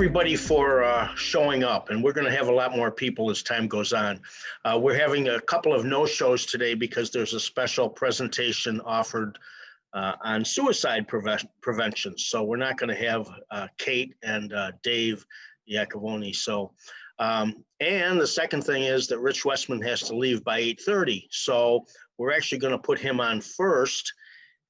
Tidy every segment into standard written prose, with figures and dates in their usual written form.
everybody for showing up, and we're going to have a lot more people as time goes on. We're having a couple of no-shows today because there's a special presentation offered on suicide prevention. So we're not going to have Kate and Dave Iacovoni. So, and the second thing is that Rich Westman has to leave by 8:30. So we're actually going to put him on first,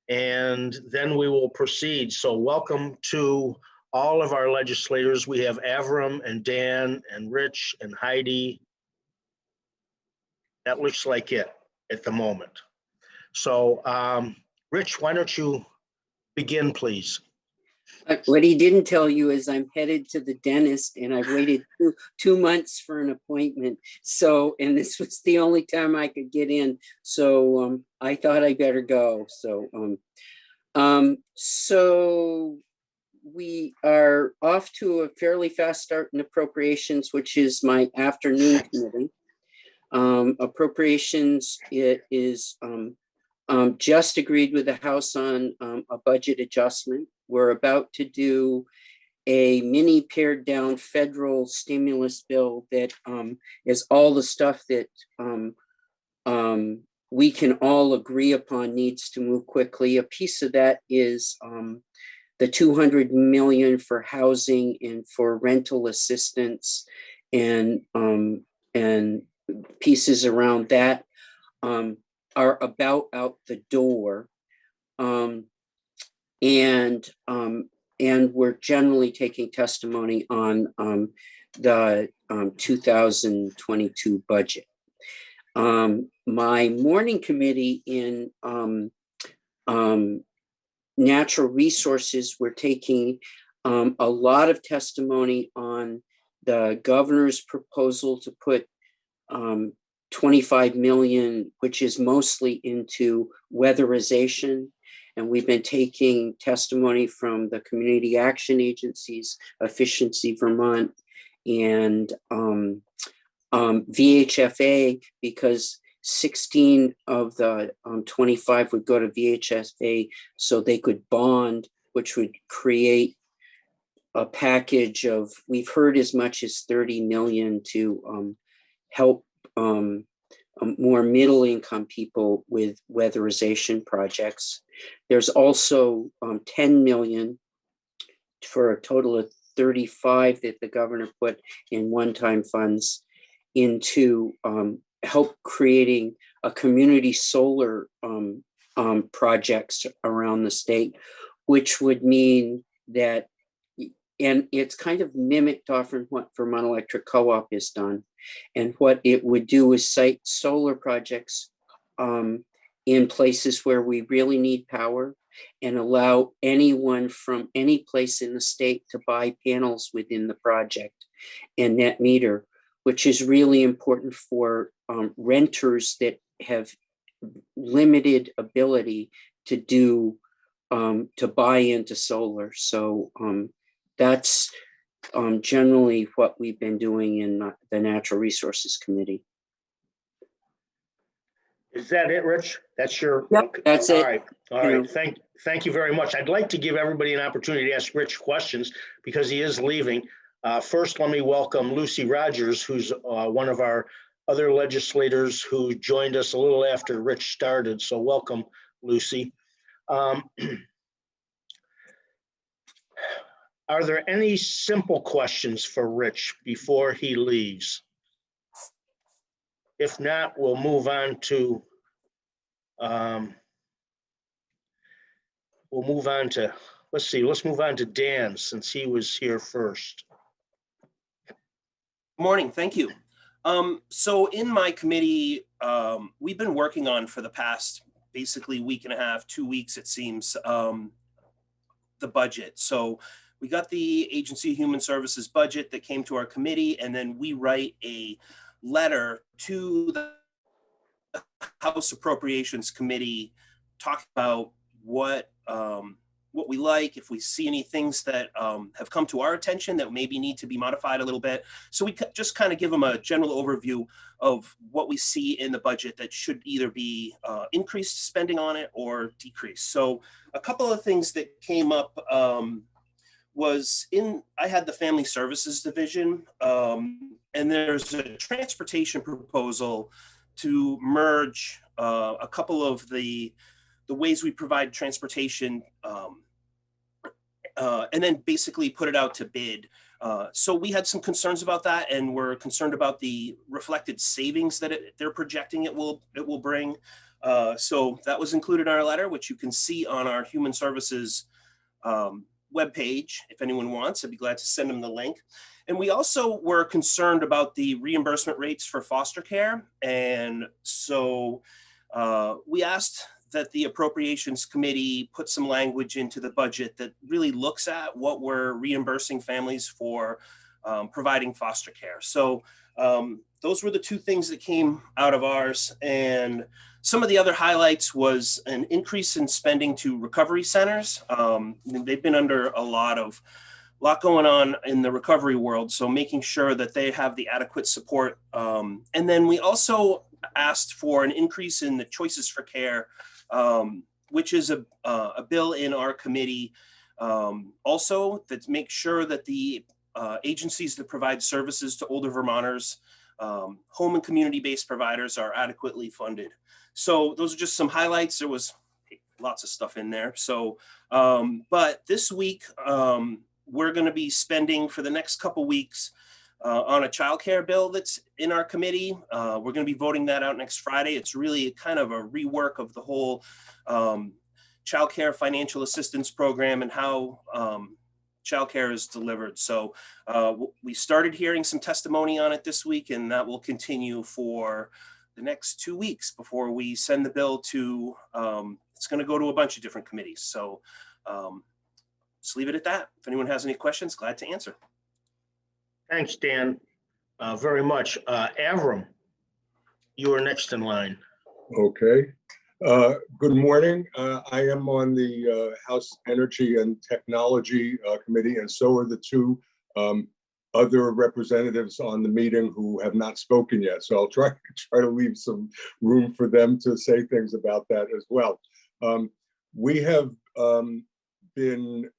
and then we will proceed. So welcome to all of our legislators. We have Avram and Dan and Rich and Heidi. That looks like it at the moment. So Rich, why don't you begin, please? What he didn't tell you is I'm headed to the dentist, and I've waited two months for an appointment. So, and this was the only time I could get in. So I thought I better go. So, so we are off to a fairly fast start in appropriations, which is my afternoon committee. Appropriations, it is just agreed with the House on a budget adjustment. We're about to do a mini pared down federal stimulus bill that is all the stuff that we can all agree upon needs to move quickly. A piece of that is the $200 million for housing and for rental assistance, and pieces around that are about out the door. And we're generally taking testimony on the 2022 budget. My morning committee in natural resources, we're taking a lot of testimony on the governor's proposal to put 25 million, which is mostly into weatherization. And we've been taking testimony from the community action agencies, Efficiency Vermont, and VHFA, because 16 of the 25 would go to VHFA so they could bond, which would create a package of, we've heard as much as 30 million to help more middle income people with weatherization projects. There's also 10 million for a total of 35 that the governor put in one-time funds into help creating a community solar projects around the state, which would mean that, and it's kind of mimicked often what Vermont Electric Co-op has done. And what it would do is site solar projects in places where we really need power, and allow anyone from any place in the state to buy panels within the project and net meter, which is really important for renters that have limited ability to do to buy into solar. So that's generally what we've been doing in the Natural Resources Committee. Is that it, Rich? That's your? Yep, that's it. All right. Thank you very much. I'd like to give everybody an opportunity to ask Rich questions because he is leaving. First, let me welcome Lucy Rogers, who's one of our other legislators who joined us a little after Rich started. So welcome, Lucy. Are there any simple questions for Rich before he leaves? If not, we'll move on to let's move on to Dan, since he was here first. Morning, thank you. So in my committee, we've been working on for the past basically week and a half, 2 weeks, it seems, the budget. So we got the Agency of Human Services budget that came to our committee, and then we write a letter to the House Appropriations Committee, talk about what we like, if we see any things that have come to our attention that maybe need to be modified a little bit. So we just kind of give them a general overview of what we see in the budget that should either be increased spending on it or decreased. So a couple of things that came up I had the Family Services Division, and there's a transportation proposal to merge a couple of the ways we provide transportation, and then basically put it out to bid. So we had some concerns about that, and we're concerned about the reflected savings that they're projecting it will bring. So that was included in our letter, which you can see on our Human Services webpage. If anyone wants, I'd be glad to send them the link. And we also were concerned about the reimbursement rates for foster care. And so we asked that the Appropriations Committee put some language into the budget that really looks at what we're reimbursing families for providing foster care. So those were the two things that came out of ours. And some of the other highlights was an increase in spending to recovery centers. They've been under a lot going on in the recovery world. So making sure that they have the adequate support. And then we also asked for an increase in the Choices for Care, which is a bill in our committee also that makes sure that the agencies that provide services to older Vermonters, home and community-based providers, are adequately funded. So those are just some highlights. There was lots of stuff in there. So, but this week, we're going to be spending for the next couple weeks on a childcare bill that's in our committee. We're going to be voting that out next Friday. It's really kind of a rework of the whole childcare financial assistance program and how childcare is delivered. So we started hearing some testimony on it this week, and that will continue for the next 2 weeks before we send the bill to, it's going to go to a bunch of different committees. So just leave it at that. If anyone has any questions, glad to answer. Thanks, Dan, very much. Avram, you are next in line. Okay. Good morning. I am on the House Energy and Technology Committee, and so are the two other representatives on the meeting who have not spoken yet. So I'll try to leave some room for them to say things about that as well. We have been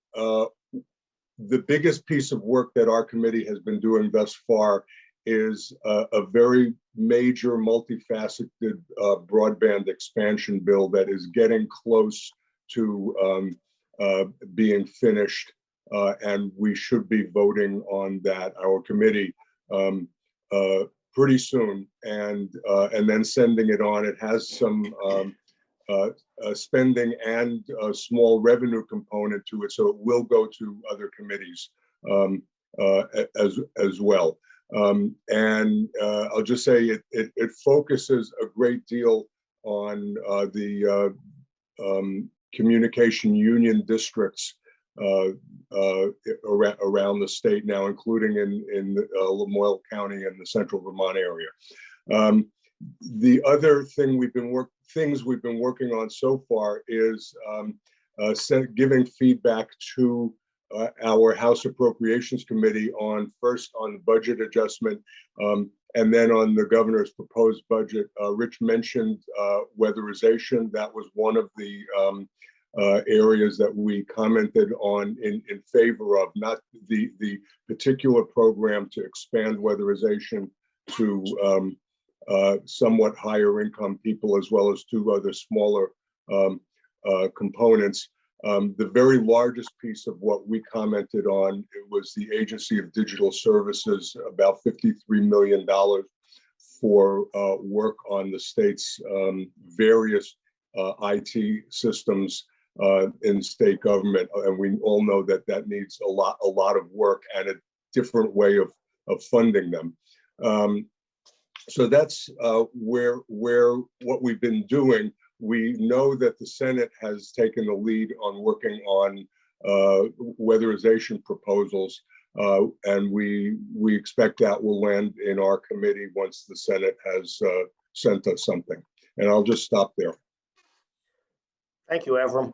the biggest piece of work that our committee has been doing thus far is a very major, multifaceted broadband expansion bill that is getting close to being finished, and we should be voting on that, our committee, pretty soon, and then sending it on. It has some spending and a small revenue component to it, so it will go to other committees as well. And I'll just say it focuses a great deal on the communication union districts around the state now, including in Lamoille County and the Central Vermont area. The other thing we've been working on so far is giving feedback to our House Appropriations Committee first on budget adjustment, and then on the governor's proposed budget. Rich mentioned weatherization. That was one of the areas that we commented on in favor of, not the particular program to expand weatherization to somewhat higher income people, as well as two other smaller components. The very largest piece of what we commented on, it was the Agency of Digital Services, about $53 million for work on the state's various IT systems in state government. And we all know that that needs a lot of work and a different way of funding them. So that's where what we've been doing. We know that the Senate has taken the lead on working on weatherization proposals, and we expect that will land in our committee once the Senate has sent us something. And I'll just stop there. Thank you, Avram.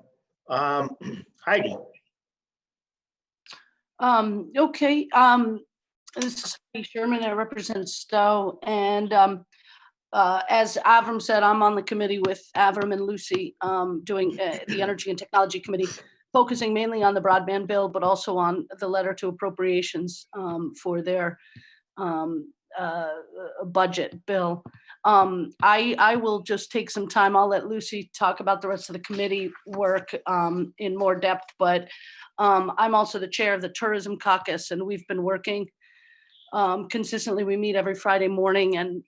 Heidi. Okay. This is Heidi Scheuermann. I represent Stowe, and as Avram said, I'm on the committee with Avram and Lucy doing the Energy and Technology Committee, focusing mainly on the broadband bill, but also on the letter to appropriations for their budget bill. I will just take some time. I'll let Lucy talk about the rest of the committee work in more depth, but I'm also the chair of the Tourism Caucus, and we've been working consistently. We meet every Friday morning, and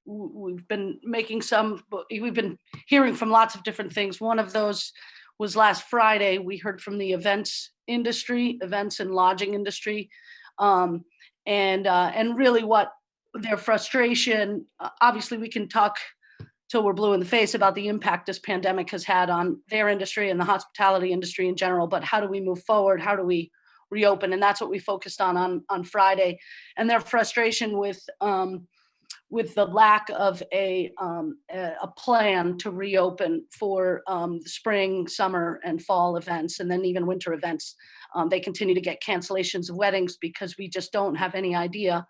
we've been hearing from lots of different things. One of those was last Friday. We heard from the events and lodging industry, and really what their frustration. Obviously, we can talk till we're blue in the face about the impact this pandemic has had on their industry and the hospitality industry in general. But how do we move forward? How do we reopen? And that's what we focused on Friday, and their frustration with the lack of a plan to reopen for spring, summer, and fall events, and then even winter events. They continue to get cancellations of weddings because we just don't have any idea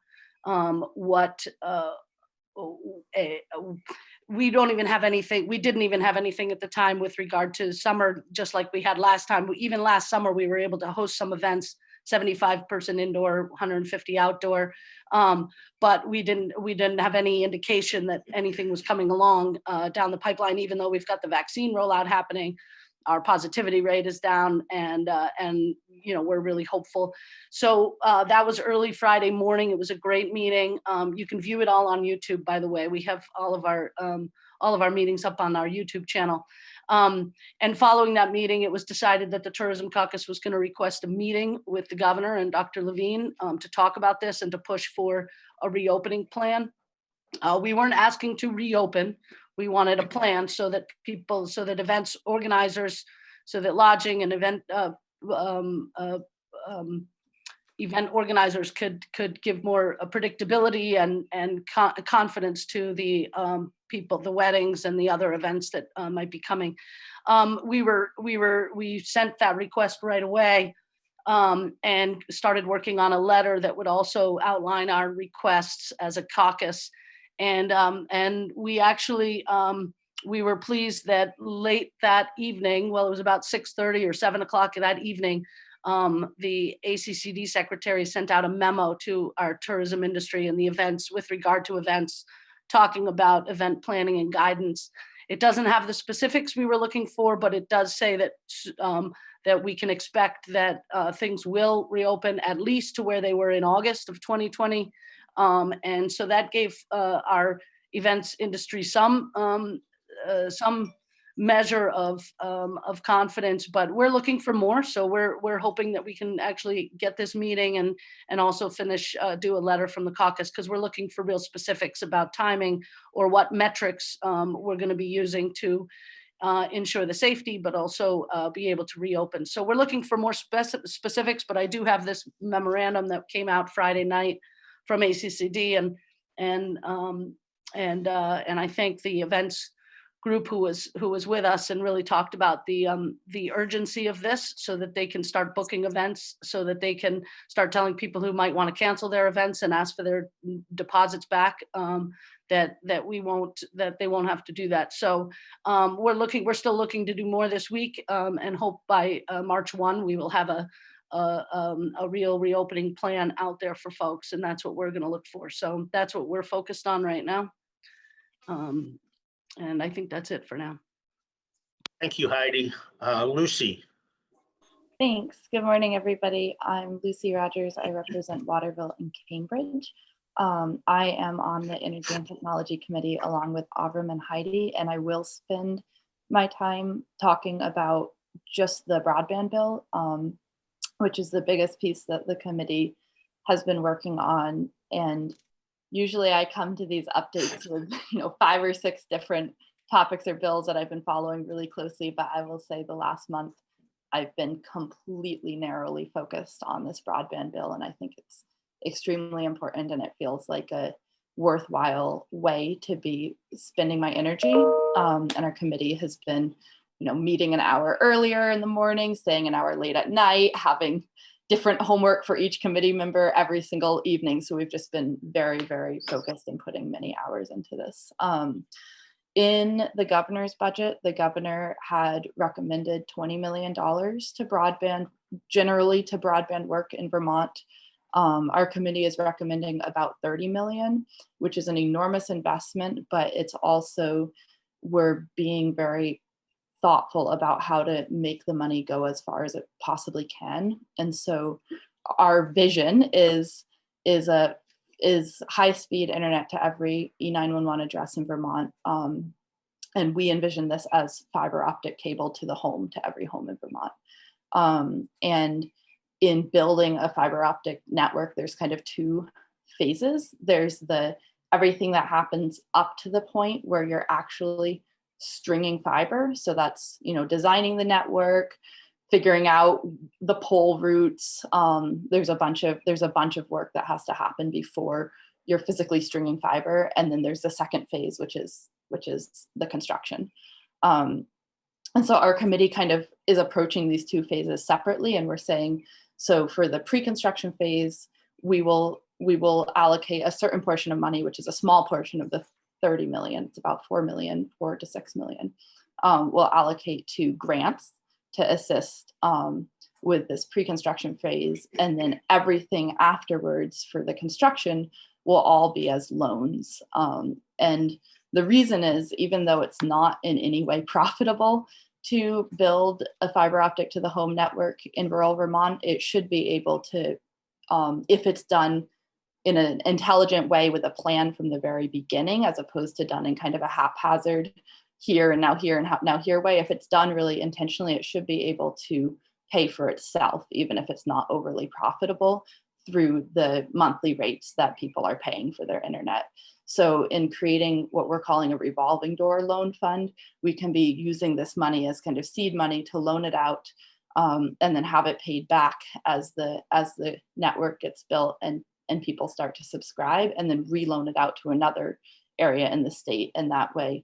we don't even have anything. We didn't even have anything at the time with regard to summer, just like we had last time. Even last summer, we were able to host some events, 75-person indoor, 150 outdoor. But we didn't have any indication that anything was coming along down the pipeline, even though we've got the vaccine rollout happening. Our positivity rate is down, and we're really hopeful. So that was early Friday morning. It was a great meeting. You can view it all on YouTube, by the way. We have all of our meetings up on our YouTube channel. And following that meeting, it was decided that the Tourism Caucus was going to request a meeting with the governor and Dr. Levine to talk about this and to push for a reopening plan. We weren't asking to reopen. We wanted a plan so that events organizers, so that lodging and event organizers could give more predictability and confidence to the people, the weddings and the other events that might be coming. We sent that request right away and started working on a letter that would also outline our requests as a caucus. And we actually, we were pleased that late that evening, well, it was about 6:30 or 7 o'clock that evening, the ACCD secretary sent out a memo to our tourism industry and the events with regard to events, talking about event planning and guidance. It doesn't have the specifics we were looking for, but it does say that that we can expect that things will reopen at least to where they were in August of 2020. And so that gave our events industry some measure of confidence, but we're looking for more. So we're hoping that we can actually get this meeting and also do a letter from the caucus, because we're looking for real specifics about timing or what metrics we're going to be using to ensure the safety, but also be able to reopen. So we're looking for more specifics, but I do have this memorandum that came out Friday night from ACCD, and I thank the events group who was with us and really talked about the urgency of this, so that they can start booking events, so that they can start telling people who might want to cancel their events and ask for their deposits back, that they won't have to do that. So we're still looking to do more this week, and hope by March 1 we will have a real reopening plan out there for folks, and that's what we're going to look for. So that's what we're focused on right now, and I think that's it for now. Thank you, Heidi. Lucy. Thanks. Good morning, everybody. I'm Lucy Rogers. I represent Waterville and Cambridge. I am on the Energy and Technology Committee along with Avram and Heidi, and I will spend my time talking about just the broadband bill, which is the biggest piece that the committee has been working on. And usually I come to these updates with 5 or 6 different topics or bills that I've been following really closely, but I will say the last month I've been completely narrowly focused on this broadband bill, and I think it's extremely important, and it feels like a worthwhile way to be spending my energy. And our committee has been meeting an hour earlier in the morning, staying an hour late at night, having different homework for each committee member every single evening. So we've just been very, very focused and putting many hours into this. In the governor's budget, the governor had recommended $20 million to broadband, generally to broadband work in Vermont. Our committee is recommending about 30 million, which is an enormous investment, but it's also, we're being very thoughtful about how to make the money go as far as it possibly can. And so our vision is high-speed internet to every E911 address in Vermont. And we envision this as fiber optic cable to the home, to every home in Vermont. And in building a fiber optic network, there's kind of two phases. There's everything that happens up to the point where you're actually stringing fiber. So that's, designing the network, figuring out the pole routes. There's a bunch of work that has to happen before you're physically stringing fiber. And then there's the second phase, which is the construction. And so our committee kind of is approaching these two phases separately. And we're saying, so for the pre-construction phase, we will allocate a certain portion of money, which is a small portion of the 30 million. It's about 4 to 6 million. We'll allocate to grants to assist with this pre-construction phase. And then everything afterwards for the construction will all be as loans. And the reason is, even though it's not in any way profitable to build a fiber optic to the home network in rural Vermont, it should be able to, if it's done in an intelligent way with a plan from the very beginning, as opposed to done in kind of a haphazard here and now here and now here way. If it's done really intentionally, it should be able to pay for itself, even if it's not overly profitable, through the monthly rates that people are paying for their internet. So in creating what we're calling a revolving door loan fund, we can be using this money as kind of seed money to loan it out, and then have it paid back as the network gets built and people start to subscribe, and then reloan it out to another area in the state. And that way,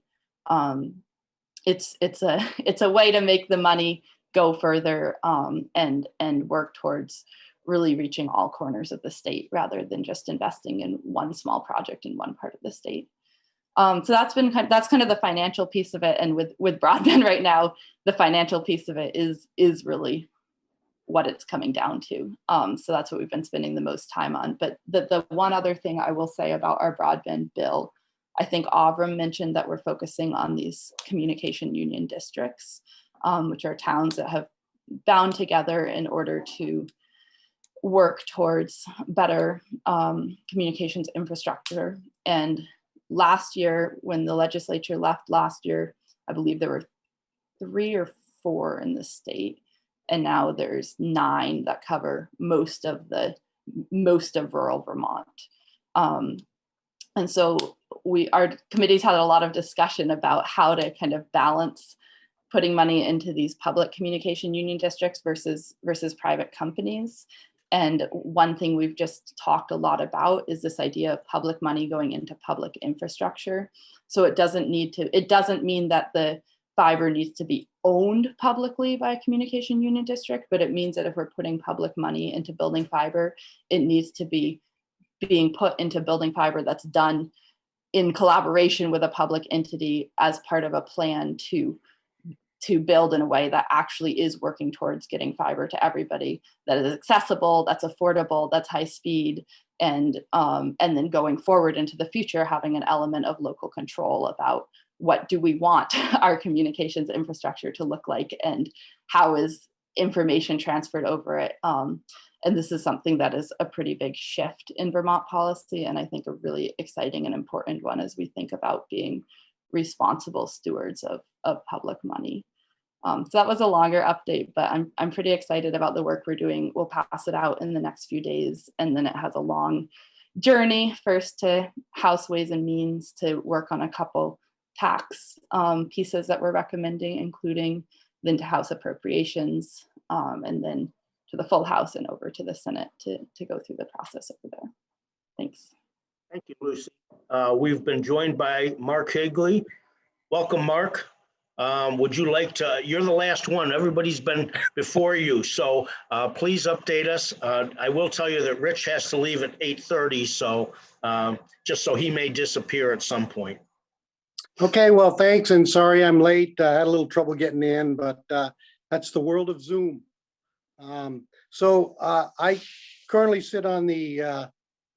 it's a way to make the money go further, and work towards really reaching all corners of the state, rather than just investing in one small project in one part of the state. So that's kind of the financial piece of it. And with broadband right now, the financial piece of it is really what it's coming down to. So that's what we've been spending the most time on. But the one other thing I will say about our broadband bill, I think Avram mentioned that we're focusing on these communication union districts, which are towns that have bound together in order to work towards better communications infrastructure. And last year, when the legislature left last year, I believe there were 3 or 4 in the state. And now there's 9 that cover most of rural Vermont. And so our committee's had a lot of discussion about how to kind of balance putting money into these public communication union districts versus private companies. And one thing we've just talked a lot about is this idea of public money going into public infrastructure. So it doesn't mean that the fiber needs to be owned publicly by a communication union district, but it means that if we're putting public money into building fiber, it needs to be being put into building fiber that's done in collaboration with a public entity as part of a plan to build in a way that actually is working towards getting fiber to everybody, that is accessible, that's affordable, that's high speed, and then going forward into the future, having an element of local control about what do we want our communications infrastructure to look like, and how is information transferred over it. And this is something that is a pretty big shift in Vermont policy, and I think a really exciting and important one as we think about being responsible stewards of public money. So that was a longer update, but I'm pretty excited about the work we're doing. We'll pass it out in the next few days, and then it has a long journey, first to House Ways and Means to work on a couple tax pieces that we're recommending, including then to House Appropriations, and then to the full House and over to the Senate to go through the process over there. Thanks. Thank you, Lucy. We've been joined by Mark Higley. Welcome, Mark. Would you like to, you're the last one, everybody's been before you, so please update us. I will tell you that Rich has to leave at 8:30, so just so he may disappear at some point. Okay, well, thanks, and sorry I'm late. I had a little trouble getting in, but that's the world of Zoom. I currently sit on the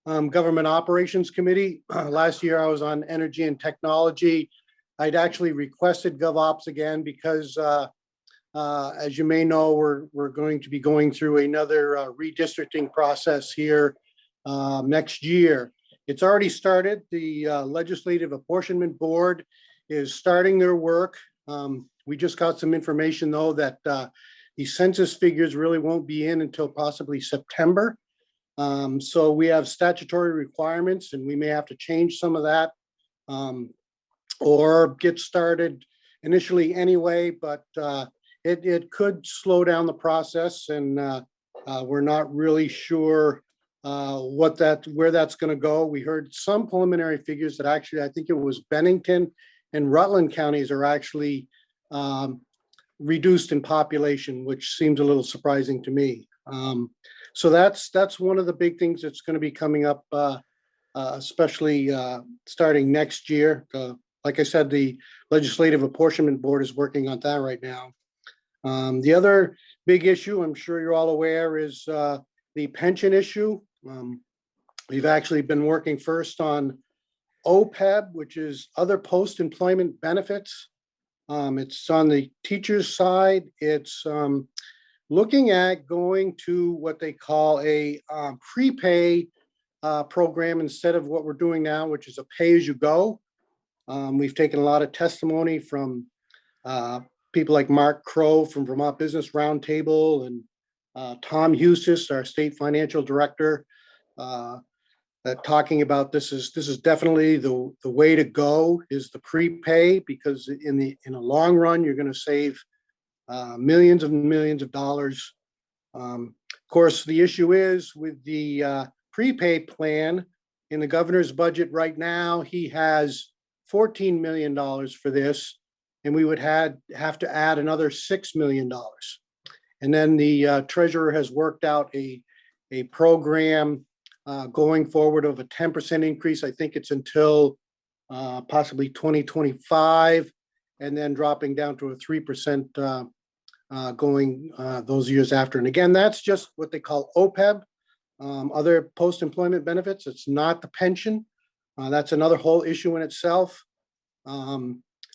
Government Operations Committee. Last year I was on Energy and Technology. I'd actually requested GovOps again because, as you may know, we're going to be going through another redistricting process here next year. It's already started. The Legislative Apportionment Board is starting their work. We just got some information, though, that the census figures really won't be in until possibly September. So we have statutory requirements, and we may have to change some of that or get started initially anyway, but it could slow down the process, and we're not really sure where that's going to go. We heard some preliminary figures that actually, I think it was Bennington and Rutland counties are actually reduced in population, which seems a little surprising to me. So that's one of the big things that's going to be coming up, especially starting next year. Like I said, the Legislative Apportionment Board is working on that right now. The other big issue, I'm sure you're all aware, is the pension issue. We've actually been working first on OPEB, which is other post-employment benefits. It's on the teacher's side. It's looking at going to what they call a prepay program instead of what we're doing now, which is a pay-as-you-go. We've taken a lot of testimony from people like Mark Crow from Vermont Business Roundtable and Tom Eustace, our state financial director, talking about this is definitely the way to go is the prepay, because in the long run you're going to save millions and millions of dollars. Of course, the issue is with the prepay plan in the governor's budget right now, he has $14 million for this, and we would have to add another $6 million. And then the treasurer has worked out a program going forward of a 10% increase. I think it's until possibly 2025, and then dropping down to a 3% going those years after. And again, that's just what they call OPEB, other post-employment benefits. It's not the pension. That's another whole issue in itself.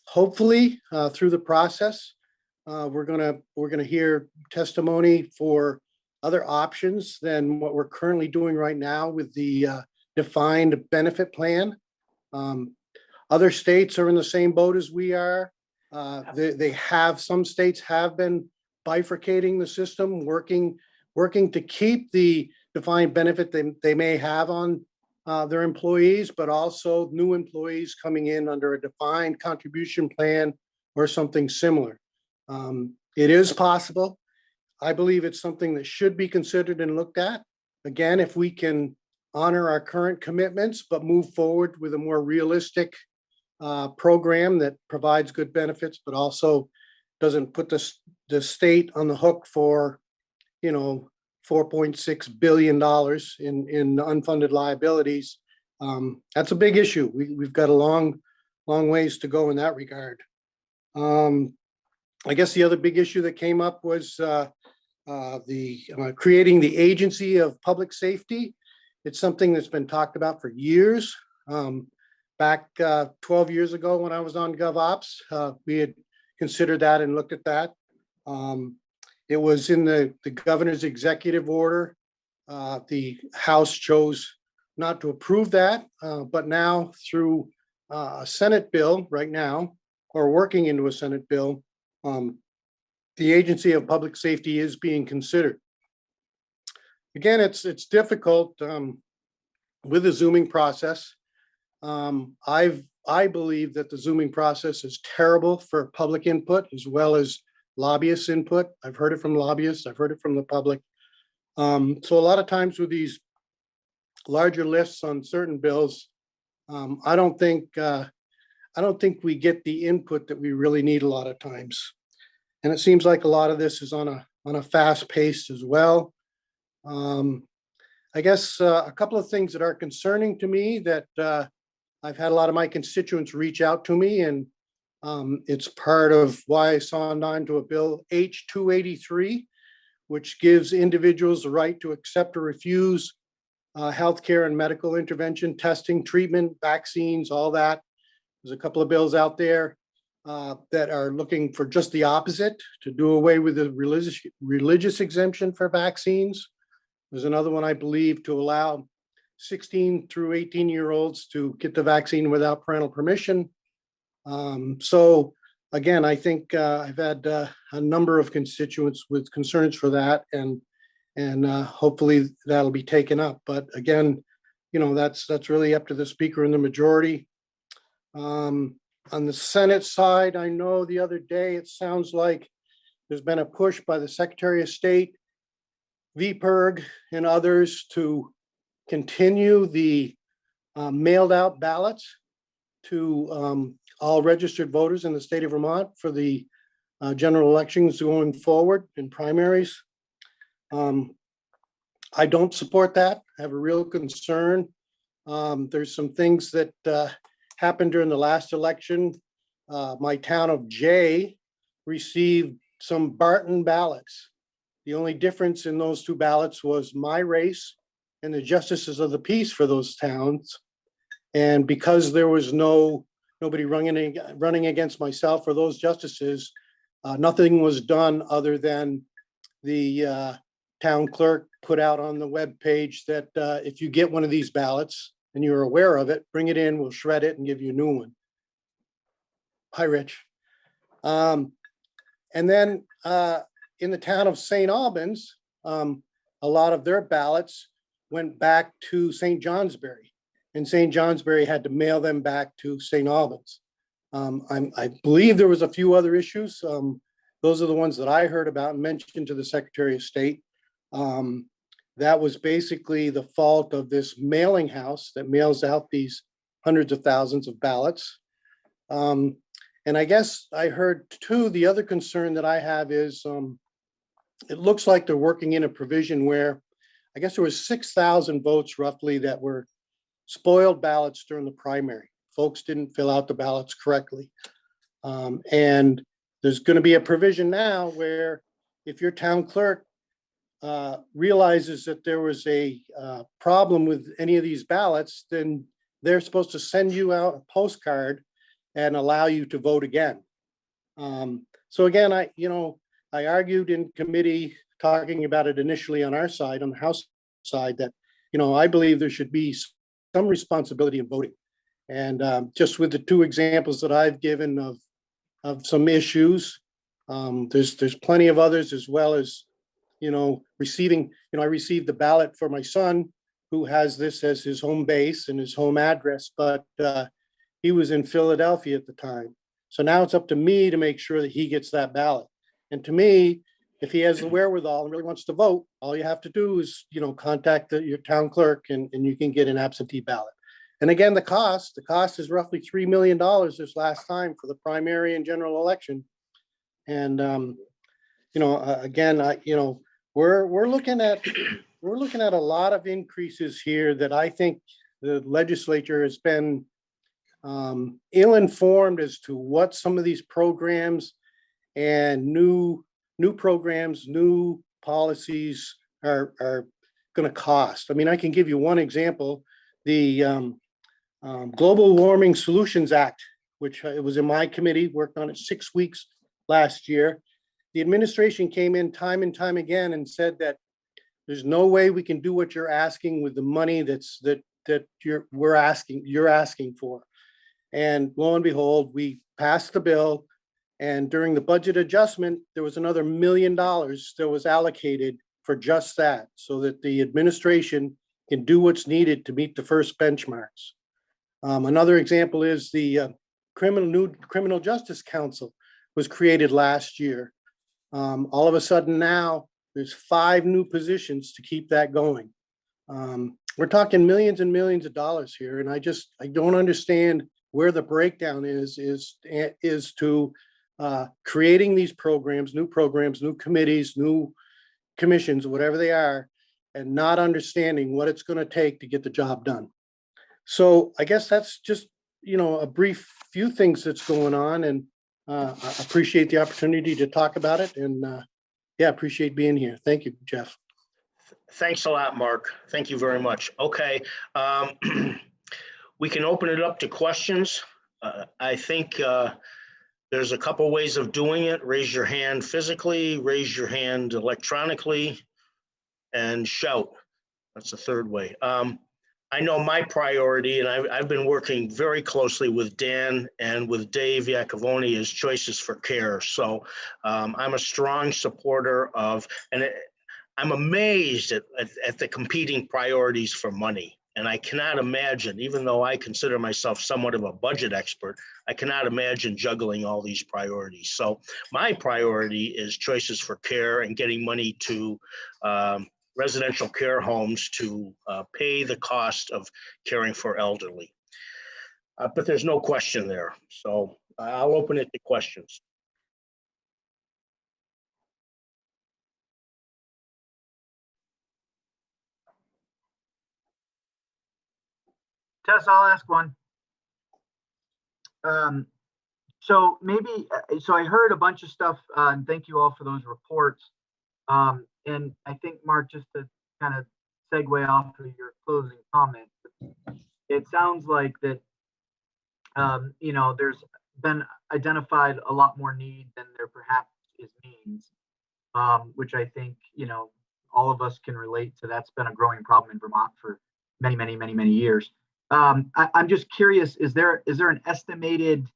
Hopefully, through the process, we're gonna hear testimony for other options than what we're currently doing right now with the defined benefit plan. Other states are in the same boat as we are. Some states have been bifurcating the system, working to keep the defined benefit they may have on their employees, but also new employees coming in under a defined contribution plan or something similar. It is possible. I believe it's something that should be considered and looked at. Again, if we can honor our current commitments, but move forward with a more realistic program that provides good benefits, but also doesn't put the state on the hook for, $4.6 billion in unfunded liabilities. That's a big issue. We've got a long ways to go in that regard. I guess the other big issue that came up was creating the Agency of Public Safety. It's something that's been talked about for years. Back 12 years ago when I was on GovOps, we had considered that and looked at that. It was in the governor's executive order. The House chose not to approve that, but now through a Senate bill right now, or working into a Senate bill, the Agency of Public Safety is being considered. Again, it's difficult with the Zooming process. I believe that the Zooming process is terrible for public input as well as lobbyist input. I've heard it from lobbyists. I've heard it from the public. So a lot of times with these larger lists on certain bills, I don't think we get the input that we really need a lot of times. And it seems like a lot of this is on a fast pace as well. I guess a couple of things that are concerning to me that I've had a lot of my constituents reach out to me, and it's part of why I signed on to a bill H-283, which gives individuals the right to accept or refuse healthcare and medical intervention, testing, treatment, vaccines, all that. There's a couple of bills out there that are looking for just the opposite, to do away with the religious exemption for vaccines. There's another one, I believe, to allow 16 through 18-year-olds to get the vaccine without parental permission. So again, I think I've had a number of constituents with concerns for that, and hopefully that'll be taken up. But again, you know, that's really up to the speaker and the majority. On the Senate side, I know the other day, it sounds like there's been a push by the Secretary of State, VPIRG, and others to continue the mailed out ballots to all registered voters in the state of Vermont for the general elections going forward in primaries. I don't support that. I have a real concern. There's some things that happened during the last election. My town of Jay received some Barton ballots. The only difference in those two ballots was my race and the justices of the peace for those towns. And because there was nobody running against myself or those justices, nothing was done other than the town clerk put out on the webpage that if you get one of these ballots and you're aware of it, bring it in, we'll shred it and give you a new one. Hi, Rich. And then in the town of St. Albans, a lot of their ballots went back to St. Johnsbury, and St. Johnsbury had to mail them back to St. Albans. I believe there was a few other issues. Those are the ones that I heard about and mentioned to the Secretary of State. That was basically the fault of this mailing house that mails out these hundreds of thousands of ballots. And I guess I heard too, the other concern that I have is it looks like they're working in a provision where I guess there was 6,000 votes roughly that were spoiled ballots during the primary. Folks didn't fill out the ballots correctly. And there's going to be a provision now where if your town clerk realizes that there was a problem with any of these ballots, then they're supposed to send you out a postcard and allow you to vote again. So again, I argued in committee talking about it initially on our side, on the House side, that, I believe there should be some responsibility in voting. And just with the two examples that I've given of some issues, there's plenty of others, as well as, receiving, I received the ballot for my son, who has this as his home base and his home address, but he was in Philadelphia at the time. So now it's up to me to make sure that he gets that ballot. And to me, if he has the wherewithal and really wants to vote, all you have to do is, contact your town clerk and you can get an absentee ballot. And again, the cost is roughly $3 million this last time for the primary and general election. And, again, we're looking at a lot of increases here that I think the legislature has been ill-informed as to what some of these programs and new programs, new policies are going to cost. I mean, I can give you one example. The Global Warming Solutions Act, which it was in my committee, worked on it 6 weeks last year. The administration came in time and time again and said that there's no way we can do what you're asking with the money that you're asking for. And lo and behold, we passed the bill, and during the budget adjustment, there was another $1 million that was allocated for just that, so that the administration can do what's needed to meet the first benchmarks. Another example is the Criminal Justice Council was created last year. All of a sudden now, there's 5 new positions to keep that going. We're talking millions and millions of dollars here, and I don't understand where the breakdown is to creating these programs, new committees, new commissions, whatever they are, and not understanding what it's going to take to get the job done. So I guess that's just a brief few things that's going on, and I appreciate the opportunity to talk about it, and yeah, appreciate being here. Thank you, Jeff. Thanks a lot, Mark. Thank you very much. Okay. We can open it up to questions. I think there's a couple ways of doing it. Raise your hand physically, raise your hand electronically, and shout. That's the third way. I know my priority, and I've been working very closely with Dan and with Dave Iacovone, is Choices for Care. So I'm a strong supporter of, and I'm amazed at the competing priorities for money. And I cannot imagine, even though I consider myself somewhat of a budget expert, I cannot imagine juggling all these priorities. So my priority is Choices for Care and getting money to residential care homes to pay the cost of caring for elderly. But there's no question there. So I'll open it to questions. Tess, I'll ask one. So maybe, so I heard a bunch of stuff, and thank you all for those reports. And I think, Mark, just to kind of segue off of your closing comment, it sounds like that, there's been identified a lot more need than there perhaps is means, which I think, all of us can relate to. That's been a growing problem in Vermont for many, many, many, many years. I'm just curious, is there an estimated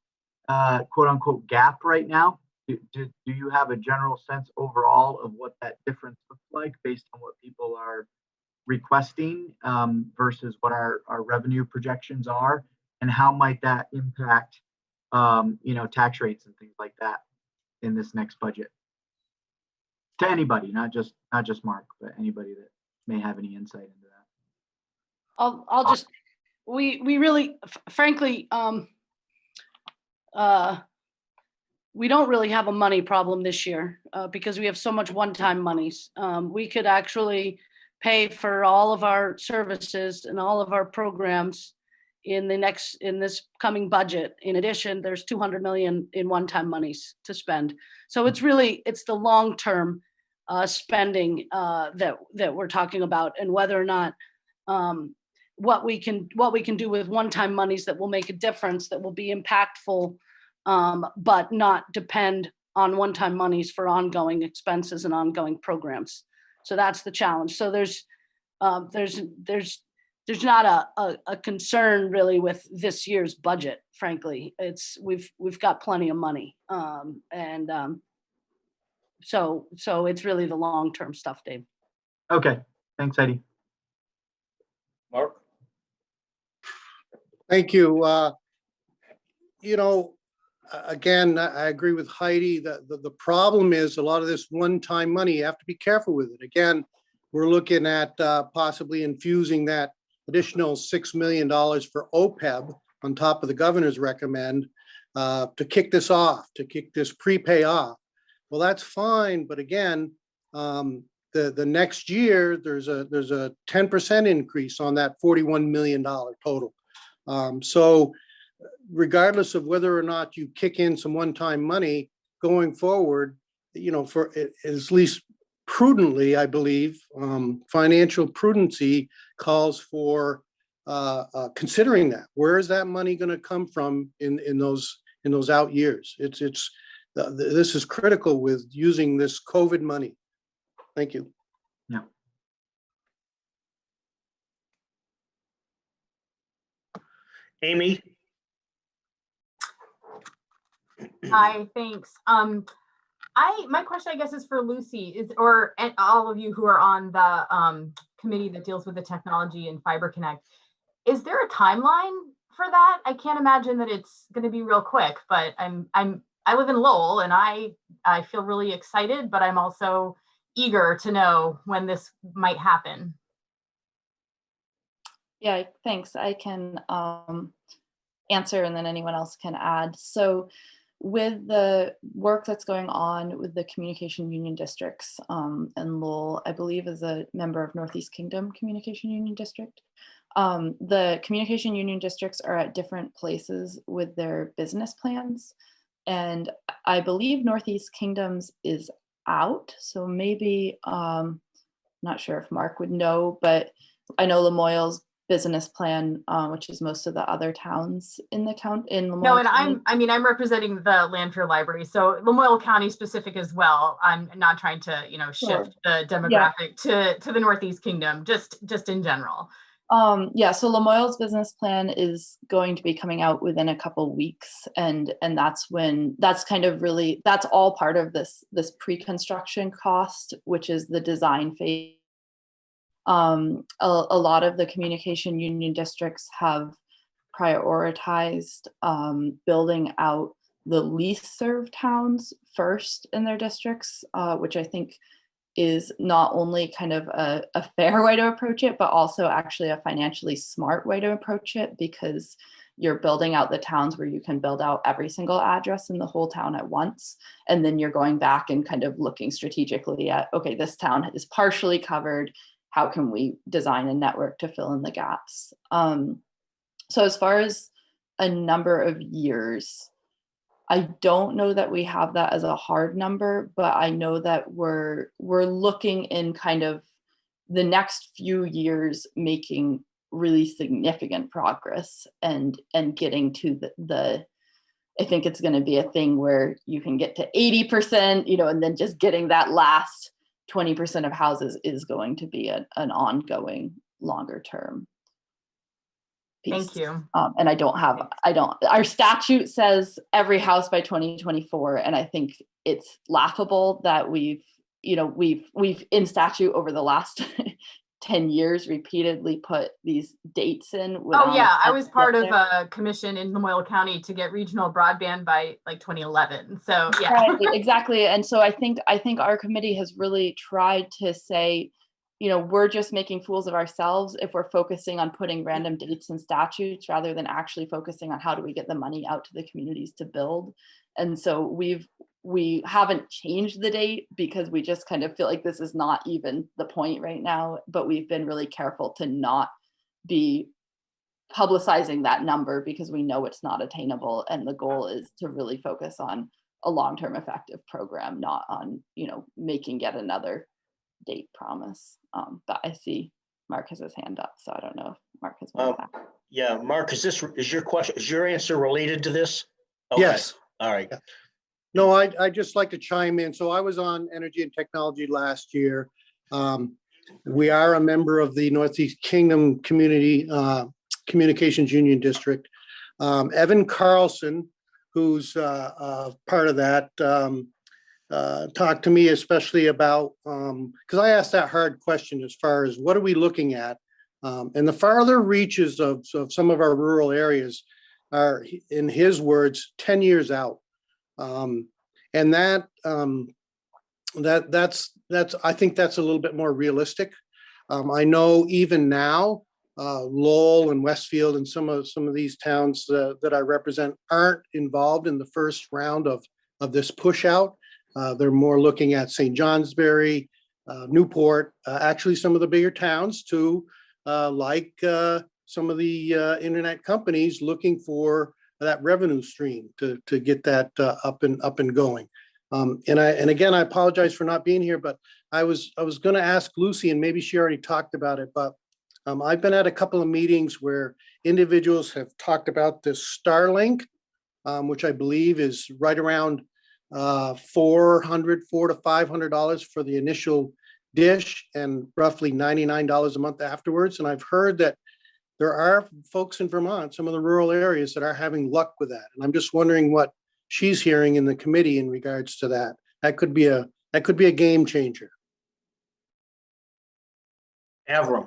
quote unquote gap right now? Do you have a general sense overall of what that difference looks like based on what people are requesting versus what our revenue projections are, and how might that impact tax rates and things like that in this next budget? To anybody, not just Mark, but anybody that may have any insight into that. I'll just, we really, frankly, we don't really have a money problem this year because we have so much one-time monies. We could actually pay for all of our services and all of our programs in this coming budget. In addition, there's 200 million in one-time monies to spend. So it's the long-term spending that we're talking about, and whether or not what we can do with one-time monies that will make a difference, that will be impactful, but not depend on one-time monies for ongoing expenses and ongoing programs. So that's the challenge. So there's not a concern really with this year's budget. Frankly, we've got plenty of money, so it's really the long-term stuff, Dave. Okay, thanks, Heidi. Mark? Thank you. Again, I agree with Heidi. The problem is a lot of this one-time money, you have to be careful with it. Again, we're looking at possibly infusing that additional $6 million for OPEB on top of the governor's recommend to kick this off, to kick this prepay off. Well, that's fine, but again, the next year there's a 10% increase on that $41 million total. So regardless of whether or not you kick in some one-time money going forward, for at least prudently, I believe, financial prudency calls for considering that. Where is that money going to come from in those out years? This is critical with using this COVID money. Thank you. Yeah. Amy? Hi, thanks. My question, I guess, is for Lucy, and all of you who are on the committee that deals with the technology and Fiber Connect. Is there a timeline for that? I can't imagine that it's going to be real quick, but I live in Lowell and I feel really excited, but I'm also eager to know when this might happen. Yeah, thanks. I can answer and then anyone else can add. So with the work that's going on with the communication union districts, and Lowell, I believe, is a member of Northeast Kingdom Communication Union District. The communication union districts are at different places with their business plans. And I believe Northeast Kingdoms is out. So maybe, not sure if Mark would know, but I know Lamoille's business plan, which is most of the other towns in the county in Lamoille. No, and I'm representing the Lanphier Library, so Lamoille County specific as well. I'm not trying to, shift the demographic to the Northeast Kingdom, just in general. Yeah, so Lamoille's business plan is going to be coming out within a couple weeks, and that's all part of this pre-construction cost, which is the design phase. A lot of the communication union districts have prioritized building out the least served towns first in their districts, which I think is not only kind of a fair way to approach it, but also actually a financially smart way to approach it, because you're building out the towns where you can build out every single address in the whole town at once. And then you're going back and kind of looking strategically at, okay, this town is partially covered. How can we design a network to fill in the gaps? So as far as a number of years, I don't know that we have that as a hard number, but I know that we're looking in kind of the next few years making really significant progress and getting to the I think it's going to be a thing where you can get to 80%, and then just getting that last 20% of houses is going to be an ongoing longer term piece. Thank you. And our statute says every house by 2024. And I think it's laughable that we've in statute over the last 10 years repeatedly put these dates in. Oh yeah, I was part of a commission in Lamoille County to get regional broadband by like 2011. So yeah. Right, exactly. And so I think our committee has really tried to say, we're just making fools of ourselves if we're focusing on putting random dates and statutes rather than actually focusing on how do we get the money out to the communities to build. And so we haven't changed the date because we just kind of feel like this is not even the point right now, but we've been really careful to not be publicizing that number because we know it's not attainable. And the goal is to really focus on a long-term effective program, not on, making yet another date promise. But I see Mark has his hand up, so I don't know if Mark has one back. Yeah, Mark, is your answer related to this? Okay. Yes. All right. Yeah. No, I'd just like to chime in. So I was on Energy and Technology last year. We are a member of the Northeast Kingdom Community Communications Union District. Evan Carlson, who's part of that, talked to me especially about, because I asked that hard question as far as what are we looking at? And the farther reaches of some of our rural areas are, in his words, 10 years out. And that's I think that's a little bit more realistic. I know even now, Lowell and Westfield and some of these towns that I represent aren't involved in the first round of this push out. They're more looking at St. Johnsbury, Newport, actually some of the bigger towns too, like some of the internet companies looking for that revenue stream to get that up and going. And again, I apologize for not being here, but I was going to ask Lucy, and maybe she already talked about it, but I've been at a couple of meetings where individuals have talked about this Starlink, which I believe is right around $400 to $500 for the initial dish and roughly $99 a month afterwards. And I've heard that there are folks in Vermont, some of the rural areas, that are having luck with that. And I'm just wondering what she's hearing in the committee in regards to that. That could be a game changer. Avram.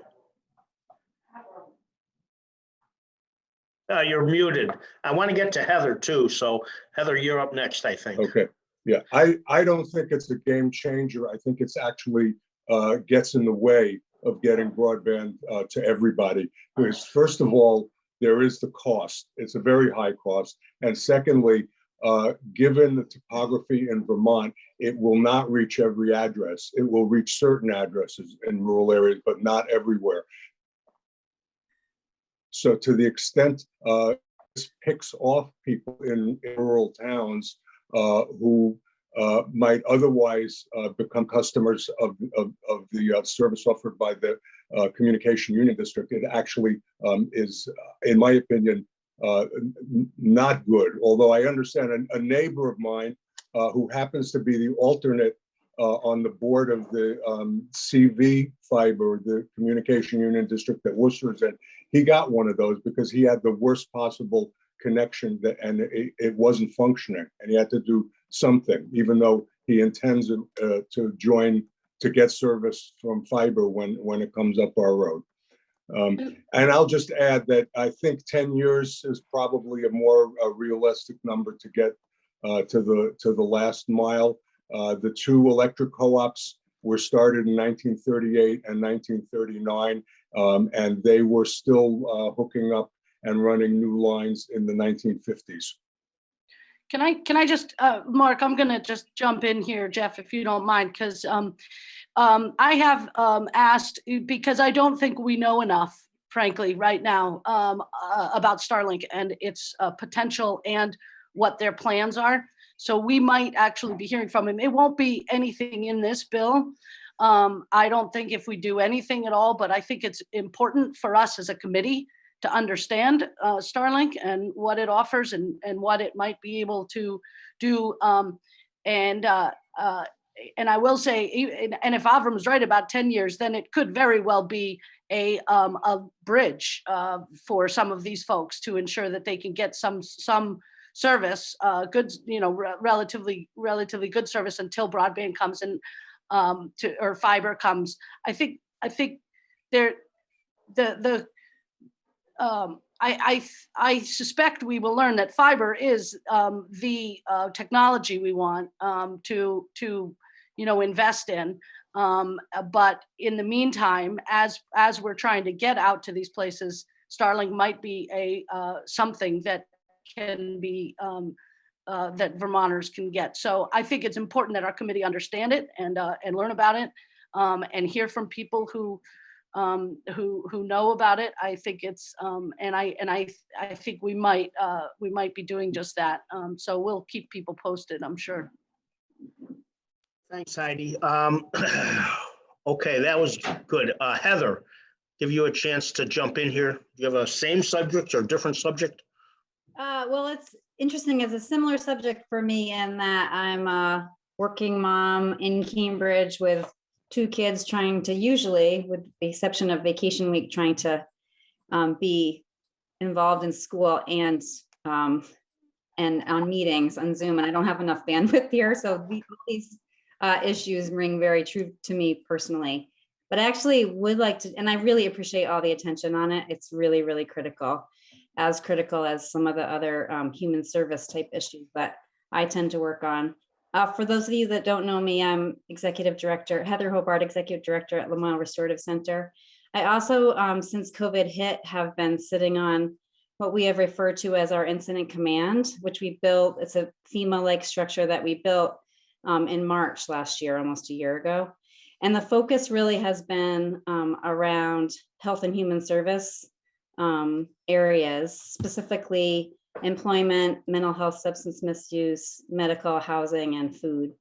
You're muted. I want to get to Heather too. So Heather, you're up next, I think. Okay. Yeah, I don't think it's a game changer. I think it's actually gets in the way of getting broadband to everybody. Because first of all, there is the cost. It's a very high cost. And secondly, given the topography in Vermont, it will not reach every address. It will reach certain addresses in rural areas, but not everywhere. So to the extent this picks off people in rural towns who might otherwise become customers of the service offered by the communication union district, it actually is, in my opinion, not good. Although I understand a neighbor of mine who happens to be the alternate on the board of the CV fiber, the communication union district that Worcester is in, he got one of those because he had the worst possible connection and it wasn't functioning, and he had to do something, even though he intends to join to get service from fiber when it comes up our road. And I'll just add that I think 10 years is probably a more realistic number to get to the last mile. The two electric co-ops were started in 1938 and 1939, and they were still hooking up and running new lines in the 1950s. Can I just, Mark, I'm gonna just jump in here, Jeff, if you don't mind, because I have asked, because I don't think we know enough, frankly, right now, about Starlink and its potential and what their plans are. So we might actually be hearing from him. It won't be anything in this bill. I don't think if we do anything at all, but I think it's important for us as a committee to understand Starlink and what it offers and what it might be able to do. And I will say, and if Avram's right about 10 years, then it could very well be a bridge for some of these folks to ensure that they can get some service, good, relatively good service until broadband comes and or fiber comes. I think there I suspect we will learn that fiber is the technology we want to invest in. But in the meantime, as we're trying to get out to these places, Starlink might be a something that can be that Vermonters can get. So I think it's important that our committee understand it and learn about it and hear from people who know about it. I think it's and I think we might be doing just that. So we'll keep people posted, I'm sure. Thanks, Heidi. Okay, that was good. Heather, give you a chance to jump in here. Do you have a same subject or different subject? Well, it's interesting. It's a similar subject for me in that I'm a working mom in Cambridge with 2 kids trying to, usually with the exception of vacation week, trying to be involved in school and on meetings on Zoom, and I don't have enough bandwidth here. So these issues ring very true to me personally. But I actually would like to, and I really appreciate all the attention on it. It's really, really critical as some of the other human service type issues that I tend to work on. For those of you that don't know me, I'm Executive Director, Heather Hobart, Executive Director at Lamoille Restorative Center. I also, since COVID hit, have been sitting on what we have referred to as our incident command, which we built. It's a FEMA-like structure that we built in March last year, almost a year ago. And the focus really has been around health and human service areas, specifically employment, mental health, substance misuse, medical, housing, and food.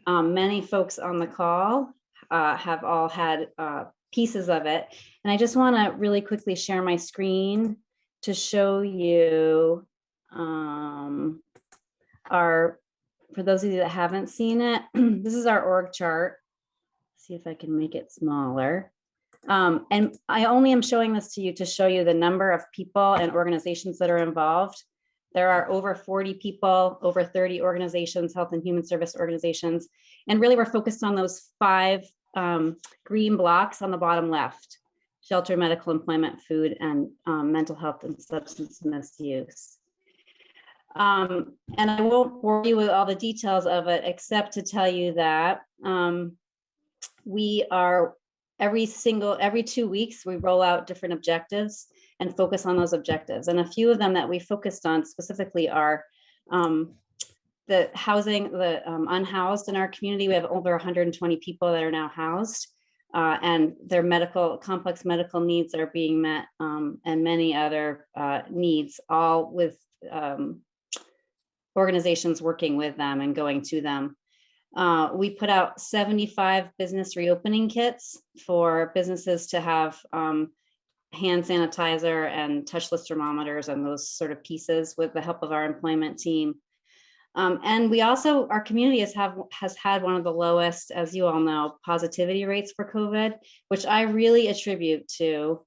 Many folks on the call have all had pieces of it. And I just want to really quickly share my screen to show you for those of you that haven't seen it, this is our org chart. See if I can make it smaller. And I only am showing this to you to show you the number of people and organizations that are involved. There are over 40 people, over 30 organizations, health and human service organizations. And really we're focused on those 5 green blocks on the bottom left: shelter, medical, employment, food, and mental health and substance misuse. And I won't bore you with all the details of it, except to tell you that we are every 2 weeks, we roll out different objectives and focus on those objectives. And a few of them that we focused on specifically are the housing, the unhoused in our community. We have over 120 people that are now housed. and their complex medical needs are being met, and many other needs, all with organizations working with them and going to them. We put out 75 business reopening kits for businesses to have hand sanitizer and touchless thermometers and those sort of pieces with the help of our employment team. And we also, our community has had one of the lowest, as you all know, positivity rates for COVID, which I really attribute to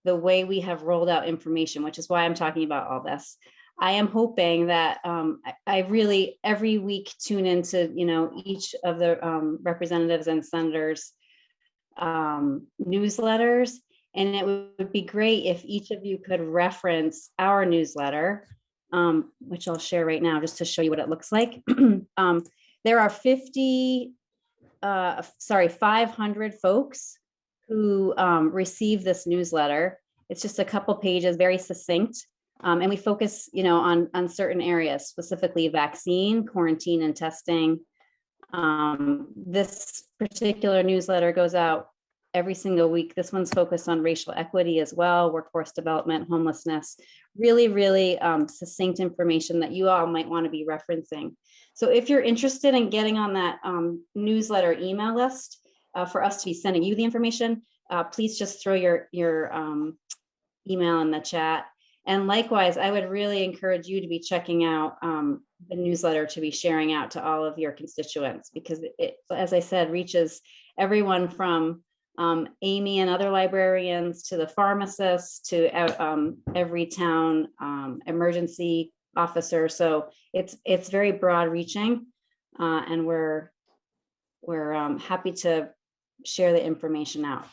the way we have rolled out information, which is why I'm talking about all this. I am hoping that I really every week tune into, each of the representatives and senators' newsletters. And it would be great if each of you could reference our newsletter, which I'll share right now just to show you what it looks like. There are 500 folks who receive this newsletter. It's just a couple pages, very succinct. And we focus, on certain areas, specifically vaccine, quarantine, and testing. This particular newsletter goes out every single week. This one's focused on racial equity as well, workforce development, homelessness, really, really succinct information that you all might want to be referencing. So if you're interested in getting on that newsletter email list for us to be sending you the information, please just throw your email in the chat. And likewise, I would really encourage you to be checking out the newsletter to be sharing out to all of your constituents, because it, as I said, reaches everyone from Amy and other librarians to the pharmacists to every town emergency officer. So it's very broad reaching, and we're happy to share the information out.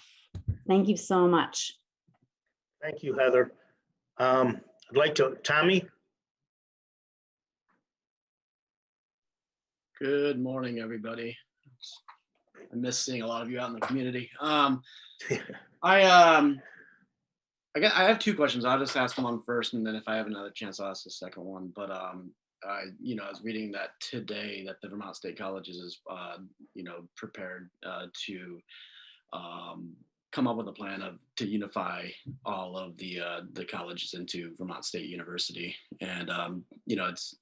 Thank you so much. Thank you, Heather. I'd like to, Tommy. Good morning, everybody. I miss seeing a lot of you out in the community. I have two questions. I'll just ask one first, and then if I have another chance, I'll ask the second one. But I was reading that today that the Vermont State Colleges is, prepared to come up with a plan to unify all of the colleges into Vermont State University. And it's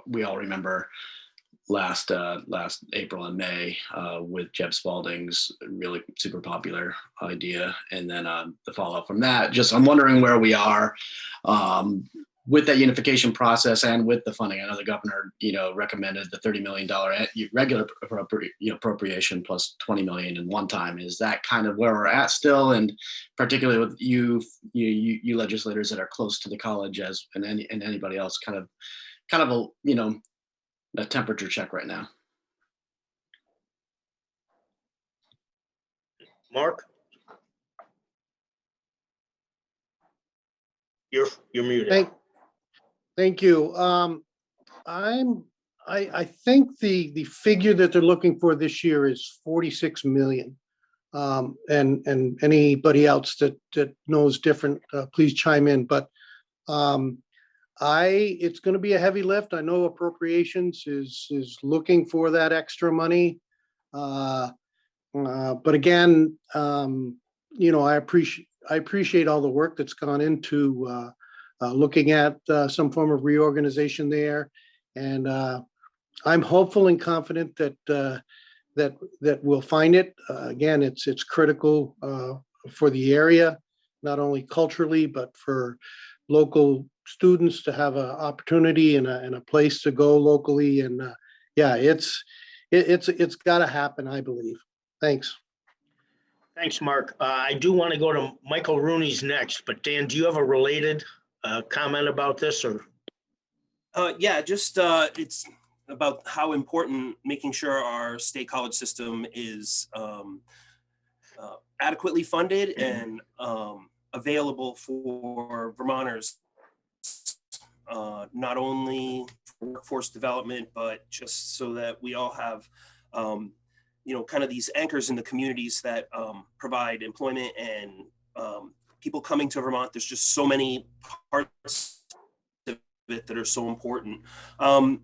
we all remember last April and May with Jeb Spalding's really super popular idea, and then the fallout from that. Just I'm wondering where we are with that unification process and with the funding. I know the governor, recommended the $30 million regular appropriation plus $20 million in one time. Is that kind of where we're at still? And particularly with you legislators that are close to the college and anybody else, kind of a a temperature check right now. Mark, you're muted. Thank you. I think the figure that they're looking for this year is 46 million. And anybody else that knows different, please chime in. But it's going to be a heavy lift. I know appropriations is looking for that extra money. But again, I appreciate all the work that's gone into looking at some form of reorganization there, and I'm hopeful and confident that we'll find it. Again, it's critical for the area, not only culturally but for local students to have an opportunity and a place to go locally. And it's got to happen, I believe. Thanks. Thanks, Mark. I do want to go to Michael Rooney's next, but Dan, do you have a related comment about this, or? Just it's about how important making sure our state college system is adequately funded and available for Vermonters, not only for workforce development, but just so that we all have kind of these anchors in the communities that provide employment and people coming to Vermont. There's just so many parts of it that are so important. I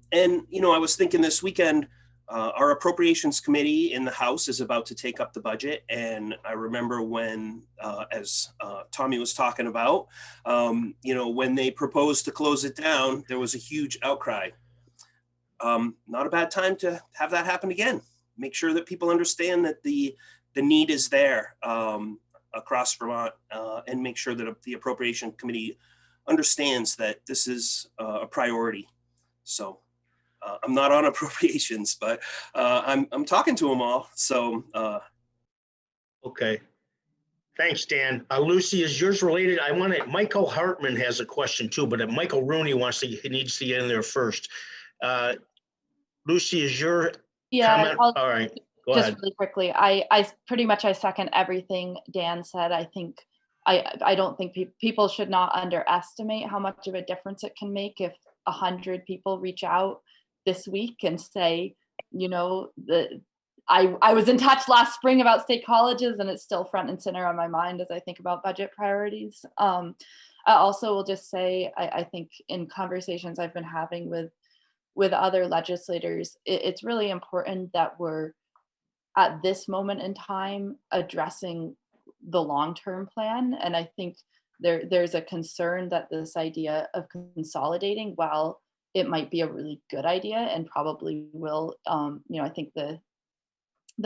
was thinking this weekend, our appropriations committee in the House is about to take up the budget. And I remember when, as Tommy was talking about, when they proposed to close it down, there was a huge outcry. Not a bad time to have that happen again. Make sure that people understand that the need is there across Vermont, and make sure that the appropriation committee understands that this is a priority. So I'm not on appropriations, but I'm talking to them all. So Okay. Thanks, Dan. Lucy, is yours related? Michael Hartman has a question too, but Michael Rooney needs to get in there first. Lucy, is your comment? All right, go just ahead. really quickly, I pretty much second everything Dan said. I think I don't think people should not underestimate how much of a difference it can make if 100 people reach out this week and say, I was in touch last spring about state colleges, and it's still front and center on my mind as I think about budget priorities. I also will just say, I think in conversations I've been having with other legislators, it's really important that we're at this moment in time addressing the long-term plan. And I think there's a concern that this idea of consolidating, while it might be a really good idea and probably will, I think the